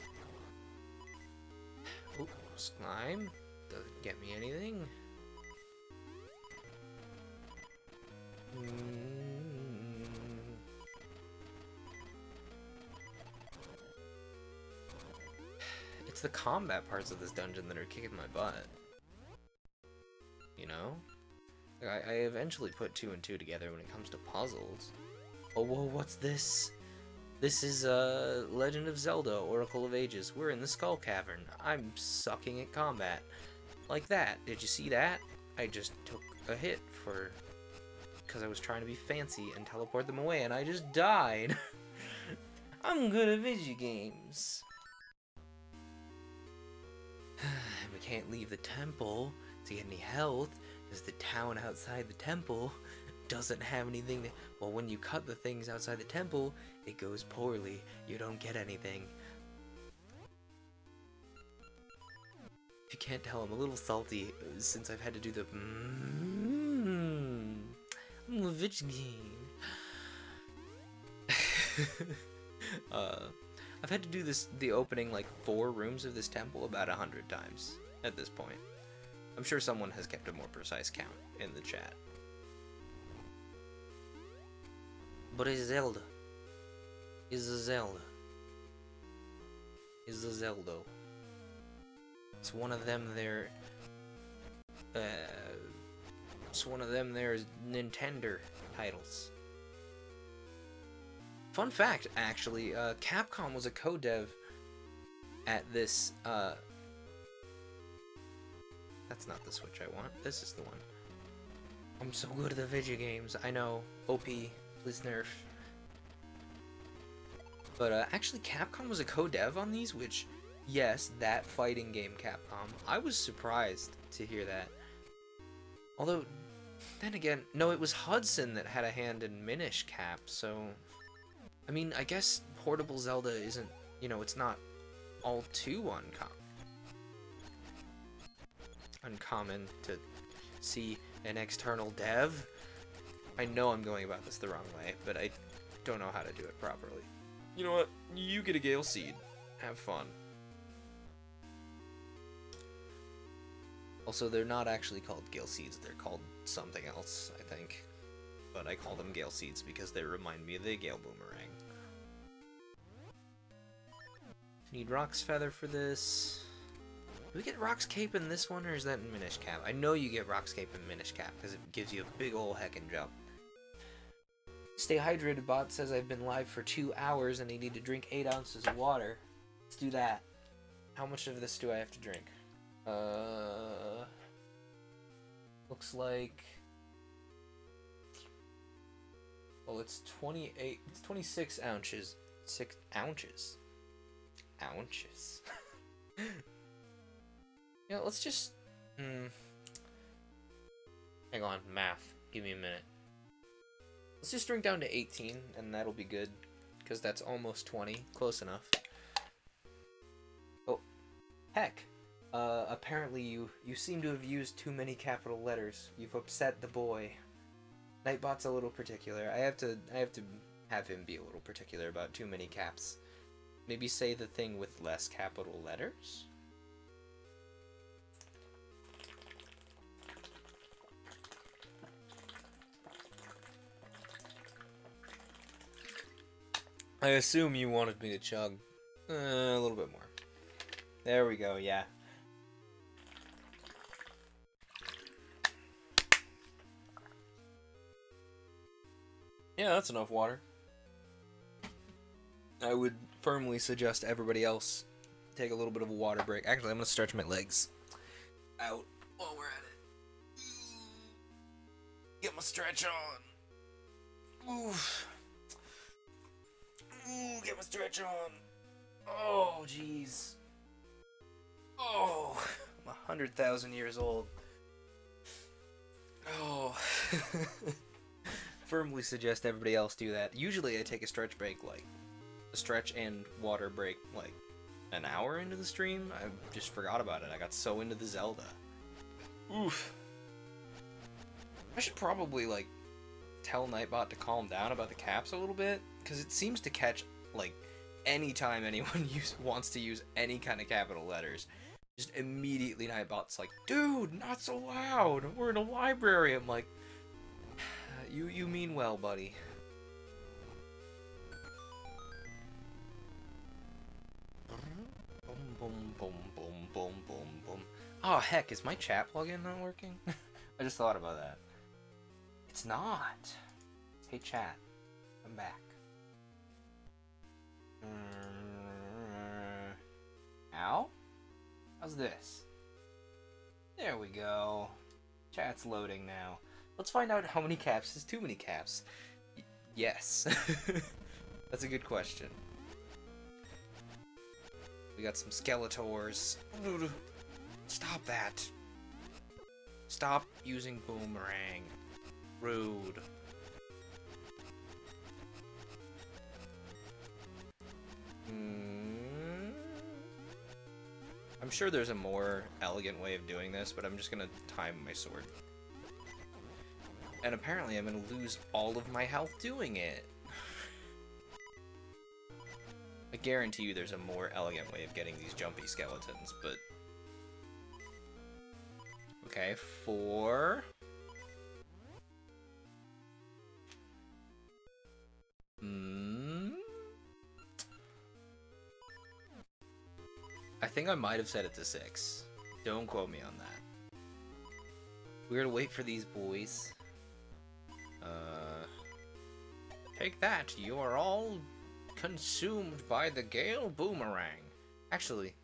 Oop, slime. Doesn't get me anything. It's the combat parts of this dungeon that are kicking my butt. You know? Like, I eventually put 2 and 2 together when it comes to puzzles. Oh, whoa, what's this? This is, Legend of Zelda, Oracle of Ages. We're in the Skull Cavern. I'm sucking at combat. Like that. Did you see that? I just took a hit because I was trying to be fancy and teleport them away, and I just died. I'm good at video games. We can't leave the temple to get any health, because the town outside the temple doesn't have anything to— well, when you cut the things outside the temple, it goes poorly. You don't get anything. If you can't tell, I'm a little salty since I've had to do the I'm a video game. I've had to do the opening, like, 4 rooms of this temple about 100 times at this point. I'm sure someone has kept a more precise count in the chat. But it's Zelda. It's a Zelda. It's a Zelda. It's one of them there. It's one of them there Nintendo titles. Fun fact, actually, Capcom was a co-dev at this, that's not the Switch I want. This is the one. I'm so good at the video games. I know. OP. Please nerf. But, actually, Capcom was a co-dev on these, which, yes, that fighting game, Capcom. I was surprised to hear that. Although, then again, no, it was Hudson that had a hand in Minish Cap, so— I mean, I guess portable Zelda isn't, you know, it's not all too uncommon to see an external dev. I know I'm going about this the wrong way, but I don't know how to do it properly. You know what? You get a Gale Seed. Have fun. Also, they're not actually called Gale Seeds, they're called something else, I think. But I call them Gale Seeds because they remind me of the Gale Boomerang. Need Rock's Feather for this. Do we get Rock's Cape in this one, or is that in Minish Cap? I know you get Rock's Cape in Minish Cap, because it gives you a big ol' heckin' jump. Stay hydrated, bot says I've been live for 2 hours and I need to drink 8 ounces of water. Let's do that. How much of this do I have to drink? Looks like— well, it's 28, it's 26 ounces. 6 ounces. ounces. Yeah, let's just... Hang on, math. Give me a minute. Let's just drink down to 18, and that'll be good. Because that's almost 20. Close enough. Oh, heck. Apparently you seem to have used too many capital letters. You've upset the boy. Nightbot's a little particular. I have to have him be a little particular about too many caps. Maybe say the thing with less capital letters? I assume you wanted me to chug a little bit more. There we go, yeah. Yeah, that's enough water. I would firmly suggest everybody else take a little bit of a water break. Actually, I'm going to stretch my legs out while we're at it. Get my stretch on. Oof. Ooh, get my stretch on. Oh, jeez. Oh, I'm 100,000 years old. Oh. Firmly suggest everybody else do that. Usually I take a stretch break, like, a stretch and water break, like, an hour into the stream. I just forgot about it. I got so into the Zelda. Oof. I should probably, like, tell Nightbot to calm down about the caps a little bit, because it seems to catch, like, anytime anyone wants to use any kind of capital letters, just immediately Nightbot's like, dude, not so loud, we're in a library. I'm like, you mean well, buddy. Boom, boom, boom, boom, boom, boom, boom. Oh, heck, is my chat plugin not working? I just thought about that. It's not. Hey, chat. I'm back. Ow? How's this? There we go. Chat's loading now. Let's find out how many caps is too many caps. Yes. That's a good question. We got some Skeletors. Stop that. Stop using boomerang. Rude. I'm sure there's a more elegant way of doing this, but I'm just gonna time my sword. And apparently I'm gonna lose all of my health doing it. I guarantee you there's a more elegant way of getting these jumpy skeletons, but... Okay, 4... I think I might have set it to 6. Don't quote me on that. We're gonna wait for these boys. Take that, you are all consumed by the Gale Boomerang. Actually,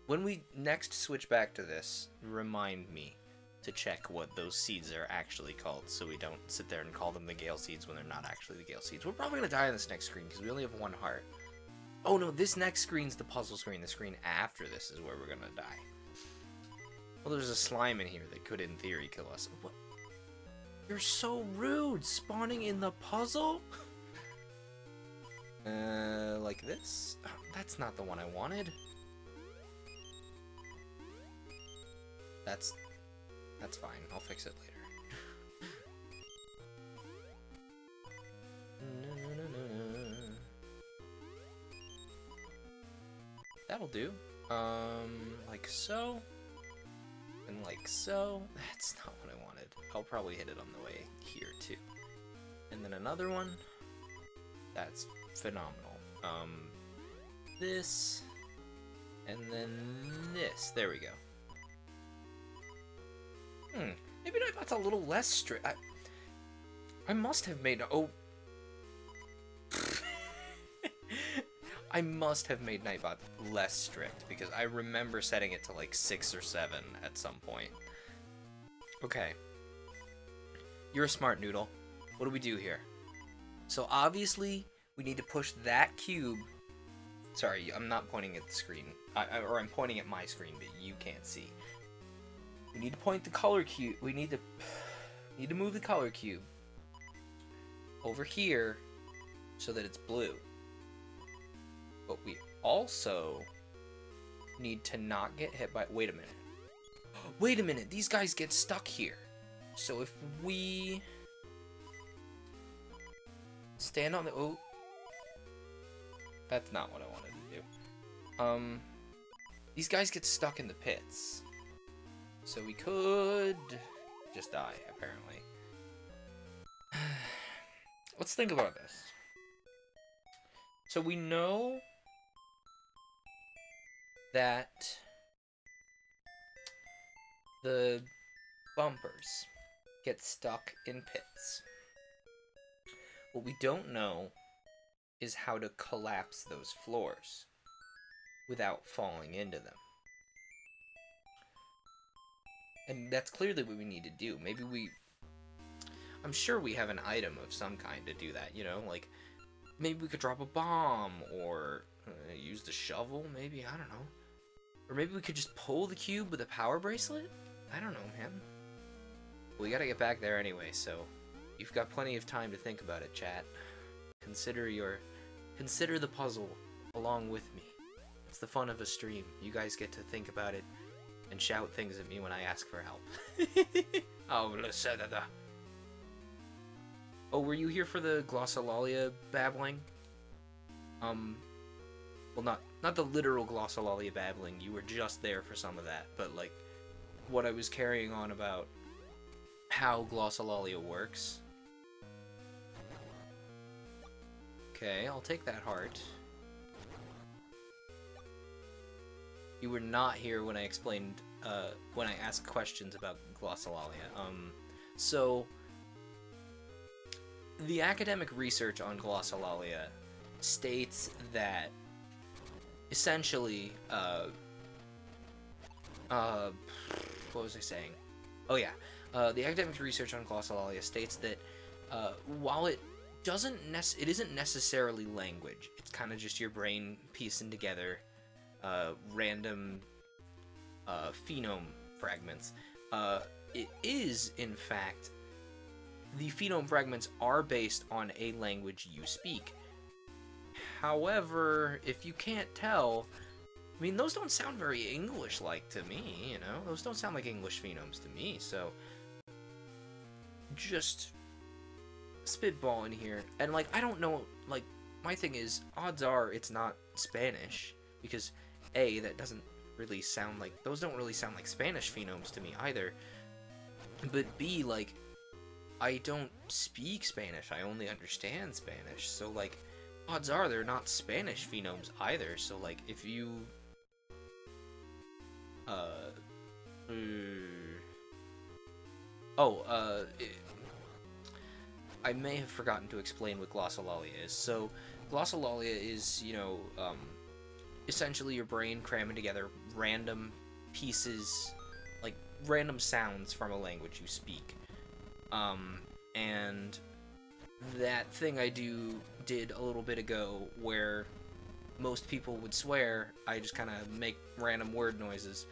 when we next switch back to this, remind me to check what those seeds are actually called, so we don't sit there and call them the Gale Seeds when they're not actually the Gale Seeds. We're probably gonna die on this next screen, because we only have 1 heart. Oh no, this next screen's the puzzle screen. The screen after this is where we're gonna die. Well, there's a slime in here that could, in theory, kill us. What? You're so rude, spawning in the puzzle? Like this? Oh, that's not the one I wanted. That's fine. I'll fix it later. That'll do. Like so. And like so. That's not what I wanted. I'll probably hit it on the way here too. And then another one. That's phenomenal. This. And then this. There we go. Maybe that's a little less strict. I must have made... Oh. I must have made Nightbot less strict, because I remember setting it to like 6 or 7 at some point. Okay. You're a smart noodle. What do we do here? So obviously, we need to push that cube Sorry, I'm not pointing at the screen. Or I'm pointing at my screen, but you can't see. We need to point the color cube. We need to move the color cube over here so that it's blue. But we also need to not get hit by... Wait a minute. Wait a minute. These guys get stuck here. So if we stand on the... Oh. That's not what I wanted to do. These guys get stuck in the pits. So we could just die, apparently. Let's think about this. So we know that the bumpers get stuck in pits. What we don't know is how to collapse those floors without falling into them. And that's clearly what we need to do. Maybe I'm sure we have an item of some kind to do that, you know? Like, maybe we could drop a bomb, or use the shovel, maybe, I don't know. Or maybe we could just pull the cube with a power bracelet? I don't know, man. We gotta get back there anyway, so you've got plenty of time to think about it, chat. Consider the puzzle along with me. It's the fun of a stream. You guys get to think about it and shout things at me when I ask for help. Oh, Senator. Oh, were you here for the glossolalia babbling? Well, not the literal glossolalia babbling. You were just there for some of that, but like what I was carrying on about how glossolalia works. Okay, I'll take that heart. You were not here when I explained, when I asked questions about glossolalia. So, the academic research on glossolalia states that, essentially, what was I saying? Oh yeah, the academic research on glossolalia states that, while it isn't necessarily language, it's kind of just your brain piecing together random phenome fragments. It is, in fact, the phenome fragments are based on a language you speak. However, if you can't tell, I mean, those don't sound very English-like to me, you know? Those don't sound like English phenomes to me, so just spitballing here. And, like, I don't know, like, my thing is, odds are it's not Spanish, because A, that doesn't really sound like, those don't really sound like Spanish phenomes to me either, but B, like, I don't speak Spanish, I only understand Spanish, so, like, odds are they're not Spanish phenomes either, so, like, if you, I may have forgotten to explain what glossolalia is. So, glossolalia is, you know, essentially your brain cramming together random pieces, like random sounds from a language you speak. And that thing I did a little bit ago where most people would swear, I just kind of make random word noises.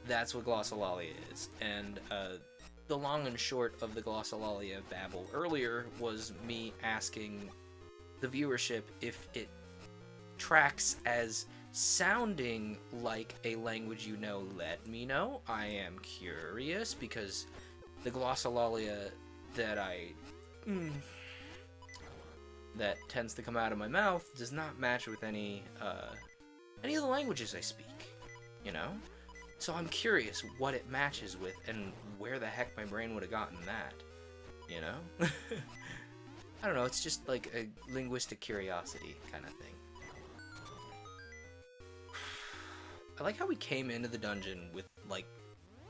That's what glossolalia is. And the long and short of the glossolalia babble earlier was me asking the viewership if it tracks as sounding like a language you know. Let me know. I am curious, because the glossolalia that that tends to come out of my mouth does not match with any of the languages I speak, you know? So I'm curious what it matches with and where the heck my brain would have gotten that, you know? I don't know, it's just like a linguistic curiosity kind of thing. I like how we came into the dungeon with, like,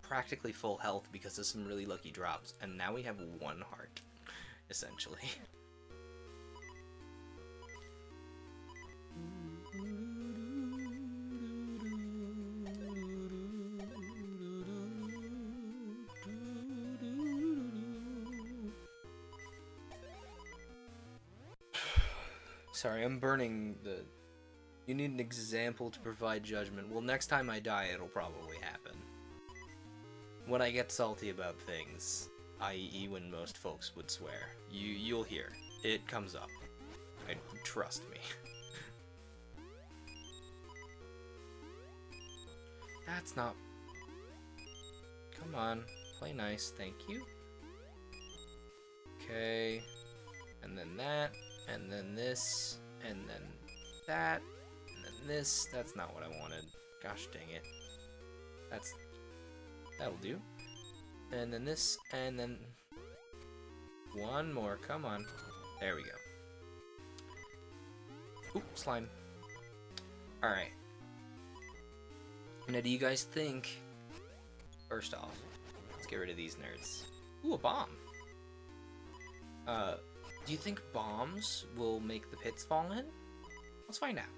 practically full health because of some really lucky drops, and now we have one heart, essentially. Sorry, I'm burning the You need an example to provide judgment. Well, next time I die, it'll probably happen. When I get salty about things, i.e. when most folks would swear, you'll hear. It comes up. Trust me. That's not... Come on. Play nice. Thank you. Okay. And then that. And then this. And then that. And then this. That's not what I wanted. Gosh dang it. That'll do. And then this. And then... One more. Come on. There we go. Oop, slime. Alright. Now, do you guys think... First off, let's get rid of these nerds. Ooh, a bomb. Do you think bombs will make the pits fall in? Let's find out.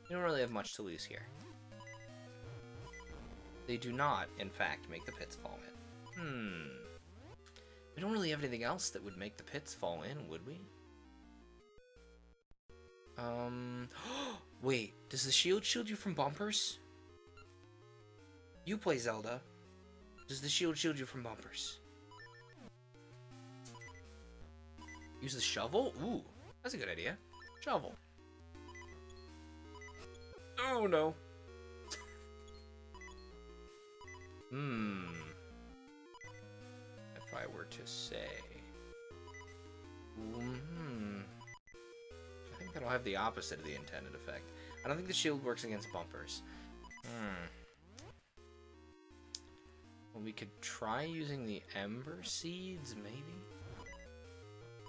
We don't really have much to lose here. They do not, in fact, make the pits fall in. We don't really have anything else that would make the pits fall in, would we? Wait, does the shield you from bumpers? You play Zelda. Does the shield you from bumpers? Use the shovel? Ooh, that's a good idea. Shovel. Oh no. If I were to say... I think that'll have the opposite of the intended effect. I don't think the shield works against bumpers. Well, we could try using the Ember Seeds, maybe?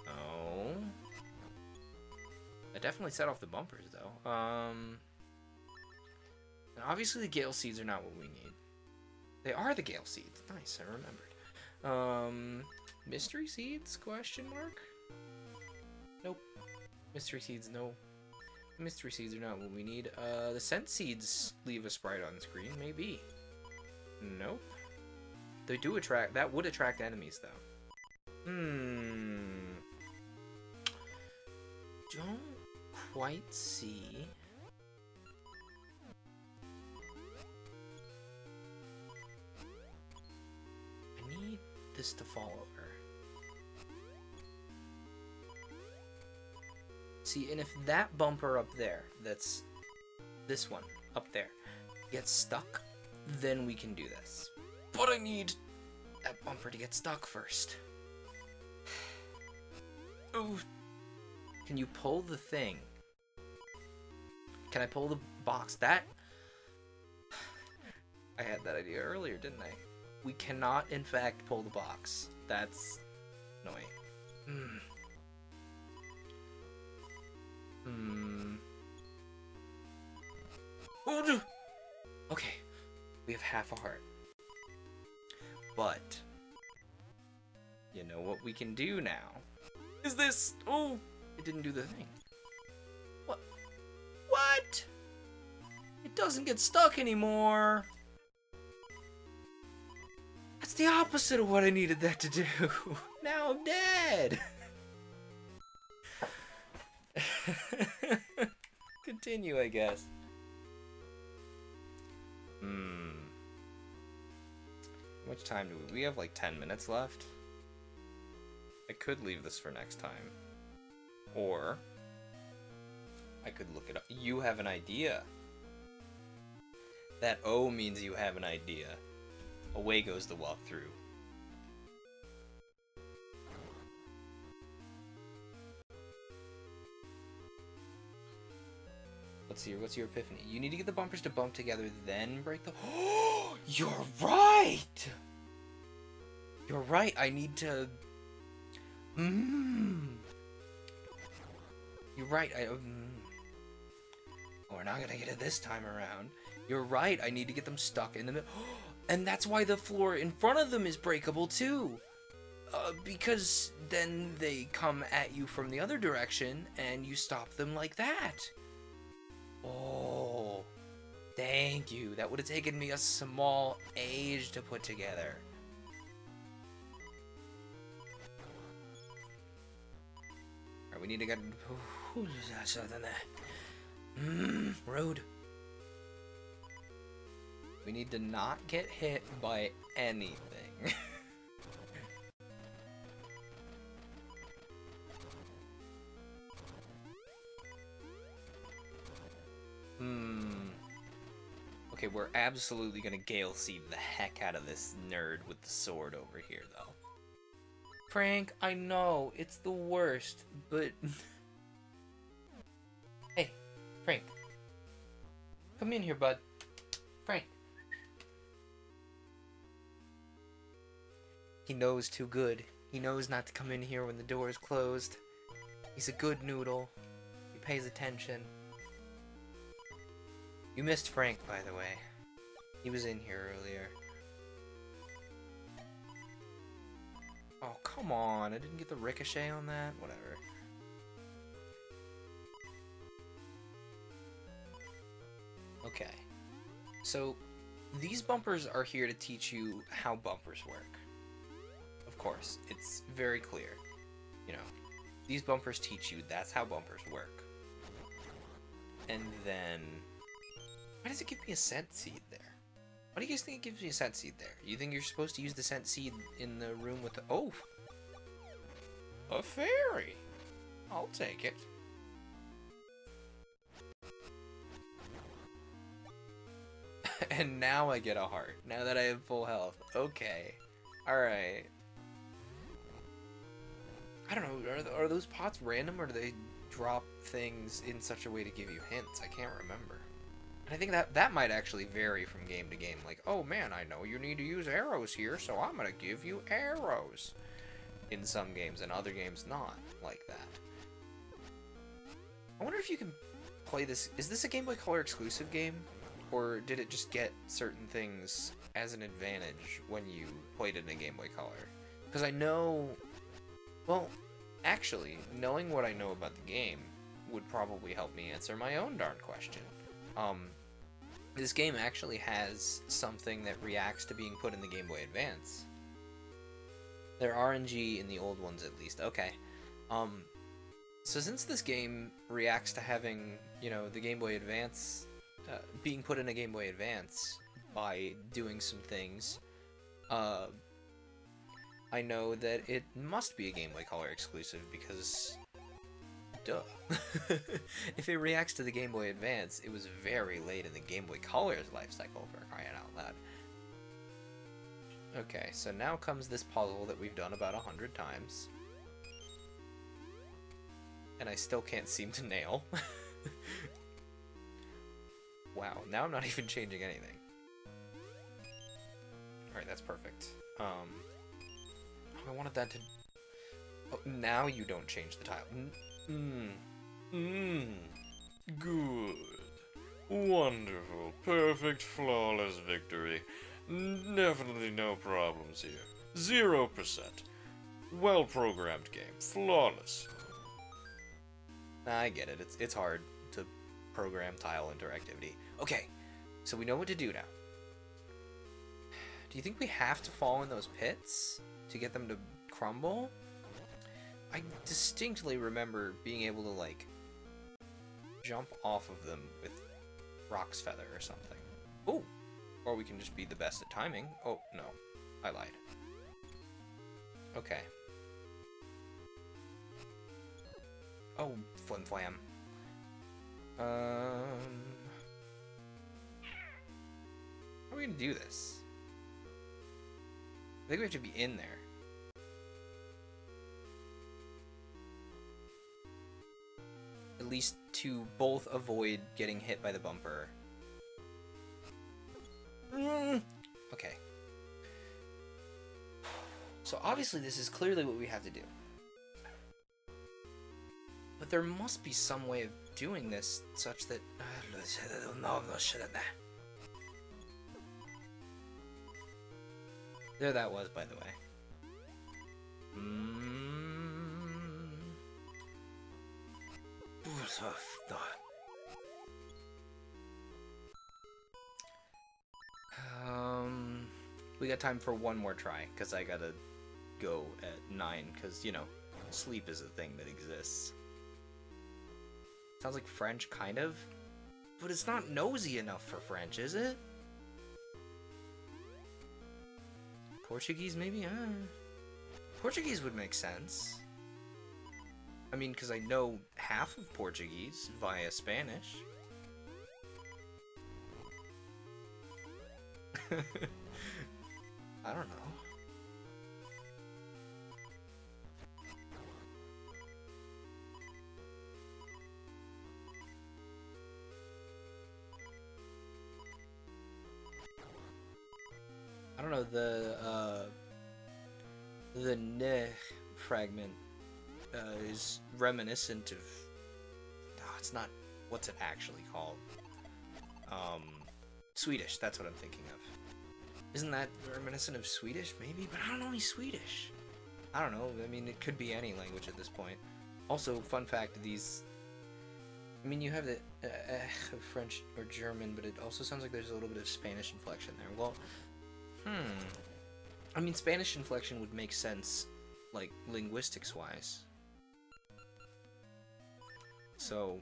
Oh. That definitely set off the bumpers, though. And obviously the Gale Seeds are not what we need. They are the Gale Seeds. Nice, I remembered. Mystery Seeds? Question mark? Nope. Mystery Seeds, no. Mystery Seeds are not what we need. The Scent Seeds leave a sprite on screen, maybe. Nope. They do attract... That would attract enemies, though. Don't quite see... I need this to fall over. See, and if that bumper up there, that's this one up there, gets stuck, then we can do this. But I need that bumper to get stuck first. Ooh. Can you pull the thing? Can I pull the box? That... I had that idea earlier, didn't I? We cannot, in fact, pull the box. That's annoying. Oh, no. Okay. We have half a heart. But... you know what we can do now? Is this... Oh! It didn't do the thing. What? What? It doesn't get stuck anymore. That's the opposite of what I needed that to do. Now I'm dead. Continue, I guess. How much time do we have? Like 10 minutes left? I could leave this for next time. Or I could look it up. You have an idea. That O means you have an idea. Away goes the walkthrough. What's your epiphany? You need to get the bumpers to bump together, then break the... Oh, you're right! You're right, I need to... You're right, Oh, we're not gonna get it this time around. You're right, I need to get them stuck in the middle. And that's why the floor in front of them is breakable too. Because then they come at you from the other direction and you stop them like that. Oh, thank you. That would have taken me a small age to put together. Alright, we need to get... something there. Rude. We need to not get hit by anything. Okay, we're absolutely gonna Gale Seed the heck out of this nerd with the sword over here, though. Frank, I know, it's the worst, but... Hey, Frank. Come in here, bud. Frank. He knows too good. He knows not to come in here when the door is closed. He's a good noodle. He pays attention. You missed Frank, by the way. He was in here earlier. Oh, come on. I didn't get the ricochet on that. Whatever. Okay. So, these bumpers are here to teach you how bumpers work. Of course, it's very clear. You know, these bumpers teach you that's how bumpers work. And then... Why does it give me a scent seed there? Why do you guys think it gives me a scent seed there? You think you're supposed to use the scent seed in the room with the... Oh! A fairy! I'll take it. And now I get a heart. Now that I have full health. Okay. Alright. I don't know, are those pots random or do they drop things in such a way to give you hints? I can't remember. And I think that might actually vary from game to game. Like, oh man, I know you need to use arrows here, so I'm gonna give you arrows. In some games, and other games not like that. I wonder if you can play this... Is this a Game Boy Color exclusive game? Or did it just get certain things as an advantage when you played it in a Game Boy Color? Because I know... Well, actually, knowing what I know about the game would probably help me answer my own darn question. This game actually has something that reacts to being put in the Game Boy Advance. They're RNG in the old ones, at least. Okay. So since this game reacts to having, you know, the Game Boy Advance, being put in a Game Boy Advance by doing some things, I know that it must be a Game Boy Color exclusive because... Duh. If it reacts to the Game Boy Advance, it was very late in the Game Boy Color's life cycle, for crying out loud. Okay, so now comes this puzzle that we've done about 100 times. And I still can't seem to nail. Wow, now I'm not even changing anything. Alright, that's perfect. I wanted that to... Oh, now you don't change the tile. Good. Wonderful. Perfect, flawless victory. Definitely no problems here. 0%. Well-programmed game. Flawless. I get it. It's hard to program tile interactivity. Okay, so we know what to do now. Do you think we have to fall in those pits to get them to crumble? I distinctly remember being able to, like, jump off of them with Rock's Feather or something. Ooh! Or we can just be the best at timing. Oh, no. I lied. Okay. Oh, flim flam. How are we gonna do this? I think we have to be in there. At least to both avoid getting hit by the bumper. Okay. So obviously this is clearly what we have to do. But there must be some way of doing this such that... There that was, by the way. We got time for one more try, because I gotta go at 9, because, you know, sleep is a thing that exists. Sounds like French, kind of. But it's not nosy enough for French, is it? Portuguese, maybe? Portuguese would make sense. I mean, because I know half of Portuguese via Spanish. I don't know. I don't know, the ne fragment is reminiscent of, it's not, what's it actually called? Swedish, that's what I'm thinking of. Isn't that reminiscent of Swedish? Maybe, but I don't know any Swedish. I don't know, I mean, it could be any language at this point. Also, fun fact, these, I mean, you have the French or German, but it also sounds like there's a little bit of Spanish inflection there. Well, I mean, Spanish inflection would make sense, like, linguistics-wise. So,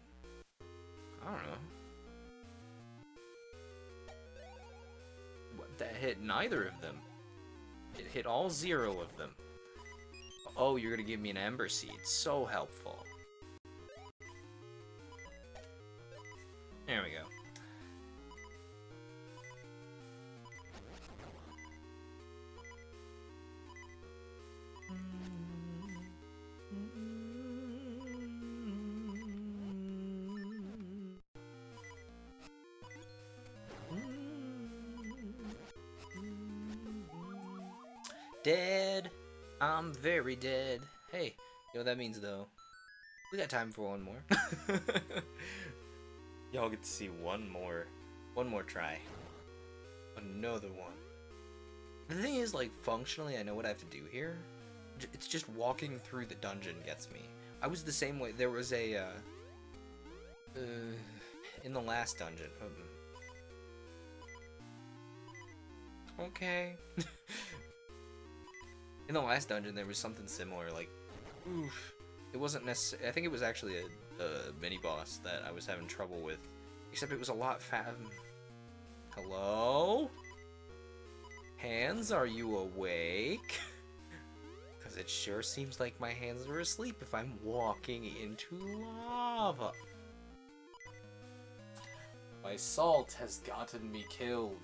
I don't know. What, that hit neither of them. It hit all 0 of them. Oh, you're gonna give me an Ember Seed. So helpful. There we go. Dead. I'm very dead. Hey, you know what that means though? We got time for one more. Y'all get to see one more try. Another one. The thing is, like, functionally, I know what I have to do here. It's just walking through the dungeon gets me. I was the same way. There was a, in the last dungeon. Okay. In the last dungeon, there was something similar, like, oof. It wasn't necessarily, I think it was actually a mini-boss that I was having trouble with, except it was a lot Hello? Hands, are you awake? Because it sure seems like my hands are asleep if I'm walking into lava. My salt has gotten me killed.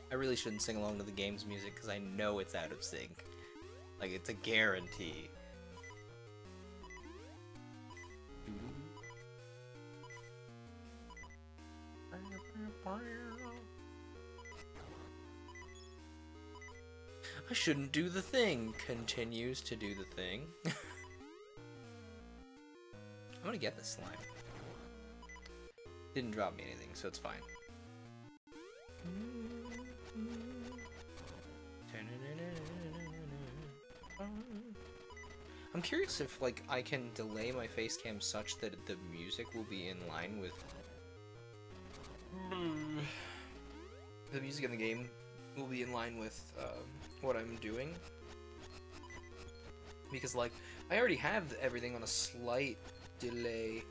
I really shouldn't sing along to the game's music because I know it's out of sync. Like, it's a guarantee. I shouldn't do the thing. Continues to do the thing. I'm gonna get this slime. Didn't drop me anything, so it's fine. I'm curious if, like, I can delay my face cam such that the music will be in line with... The music in the game will be in line with what I'm doing. Because, like, I already have everything on a slight delay.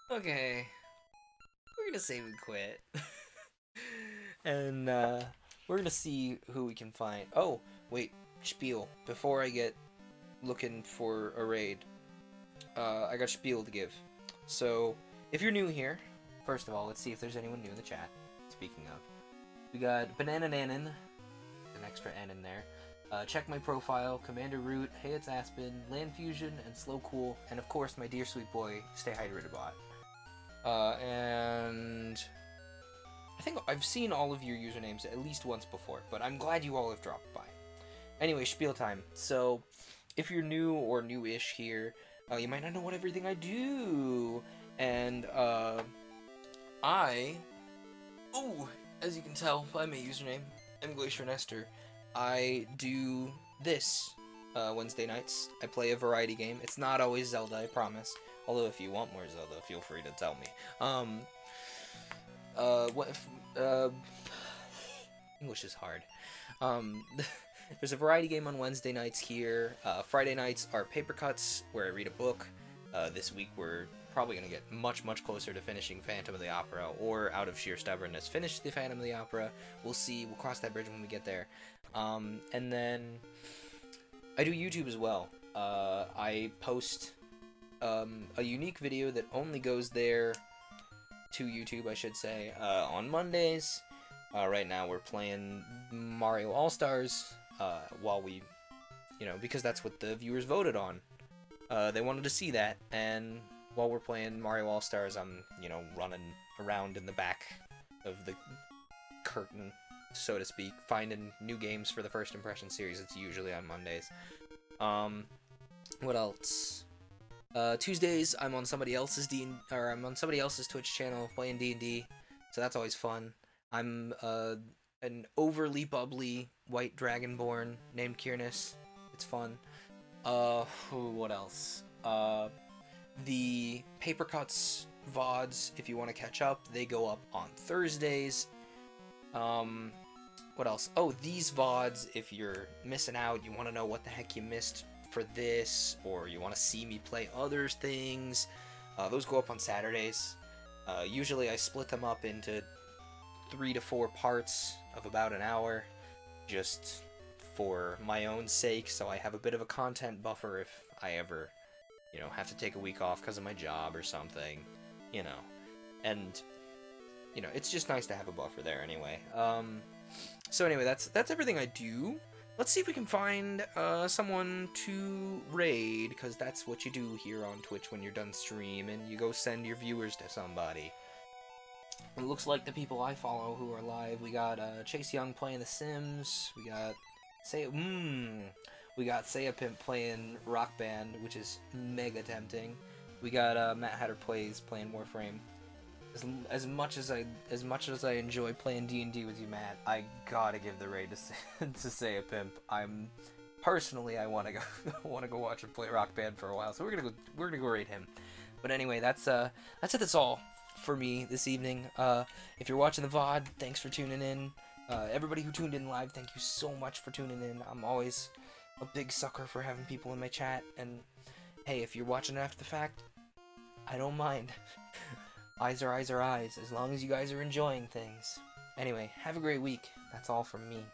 Okay. We're gonna save and quit. And, we're gonna see who we can find. Oh, wait, spiel. Before I get looking for a raid, I got spiel to give. So, if you're new here, first of all, let's see if there's anyone new in the chat. Speaking of, we got Banana Nanan, an extra N in there. Check my profile, Commander Root, Hey It's Aspen, Land Fusion, and Slow Cool, and of course my dear sweet boy, Stay Hydrated Bot. And I think I've seen all of your usernames at least once before, but I'm glad you all have dropped by. Anyway, spiel time. So, if you're new or new-ish here, you might not know what everything I do. And, as you can tell by my username, mGlacierNestor, I do this Wednesday nights. I play a variety game. It's not always Zelda, I promise. Although if you want more Zelda, feel free to tell me. English is hard. There's a variety game on Wednesday nights here. Friday nights are paper cuts, where I read a book. This week we're probably going to get much, much closer to finishing Phantom of the Opera, or out of sheer stubbornness, finish the Phantom of the Opera. We'll see. We'll cross that bridge when we get there. And then I do YouTube as well. I post a unique video that only goes there to YouTube, I should say, on Mondays. Right now we're playing Mario All-Stars, while we, because that's what the viewers voted on. They wanted to see that, and while we're playing Mario All-Stars, I'm, running around in the back of the curtain, so to speak, finding new games for the First Impression series. It's usually on Mondays. What else? Tuesdays, I'm on somebody else's Twitch channel playing D&D, so that's always fun. I'm an overly bubbly white dragonborn named Kyros. It's fun. What else? The Paper Cuts VODs, if you want to catch up, they go up on Thursdays. What else? Oh, these VODs, if you're missing out, you want to know what the heck you missed for this, or you want to see me play other things, those go up on Saturdays. Usually I split them up into 3 to 4 parts of about an hour, just for my own sake, so I have a bit of a content buffer if I ever, have to take a week off because of my job or something, and, it's just nice to have a buffer there anyway. So anyway, that's everything I do. Let's see if we can find someone to raid, because that's what you do here on Twitch when you're done streaming. You go send your viewers to somebody. It looks like the people I follow who are live, we got Chase Young playing The Sims, we got Saya Pimp playing Rock Band, which is mega tempting. We got Matt Hatter playing Warframe. As much as I enjoy playing D&D with you, Matt, I gotta give the raid to Saya Pimp. I want to go watch him play Rock Band for a while, so we're gonna go raid him. But anyway, that's all for me this evening. If you're watching the VOD, thanks for tuning in. Everybody who tuned in live, thank you so much for tuning in. I'm always a big sucker for having people in my chat, and hey, if you're watching it after the fact, I don't mind. Eyes are eyes are eyes, as long as you guys are enjoying things. Anyway, have a great week. That's all from me.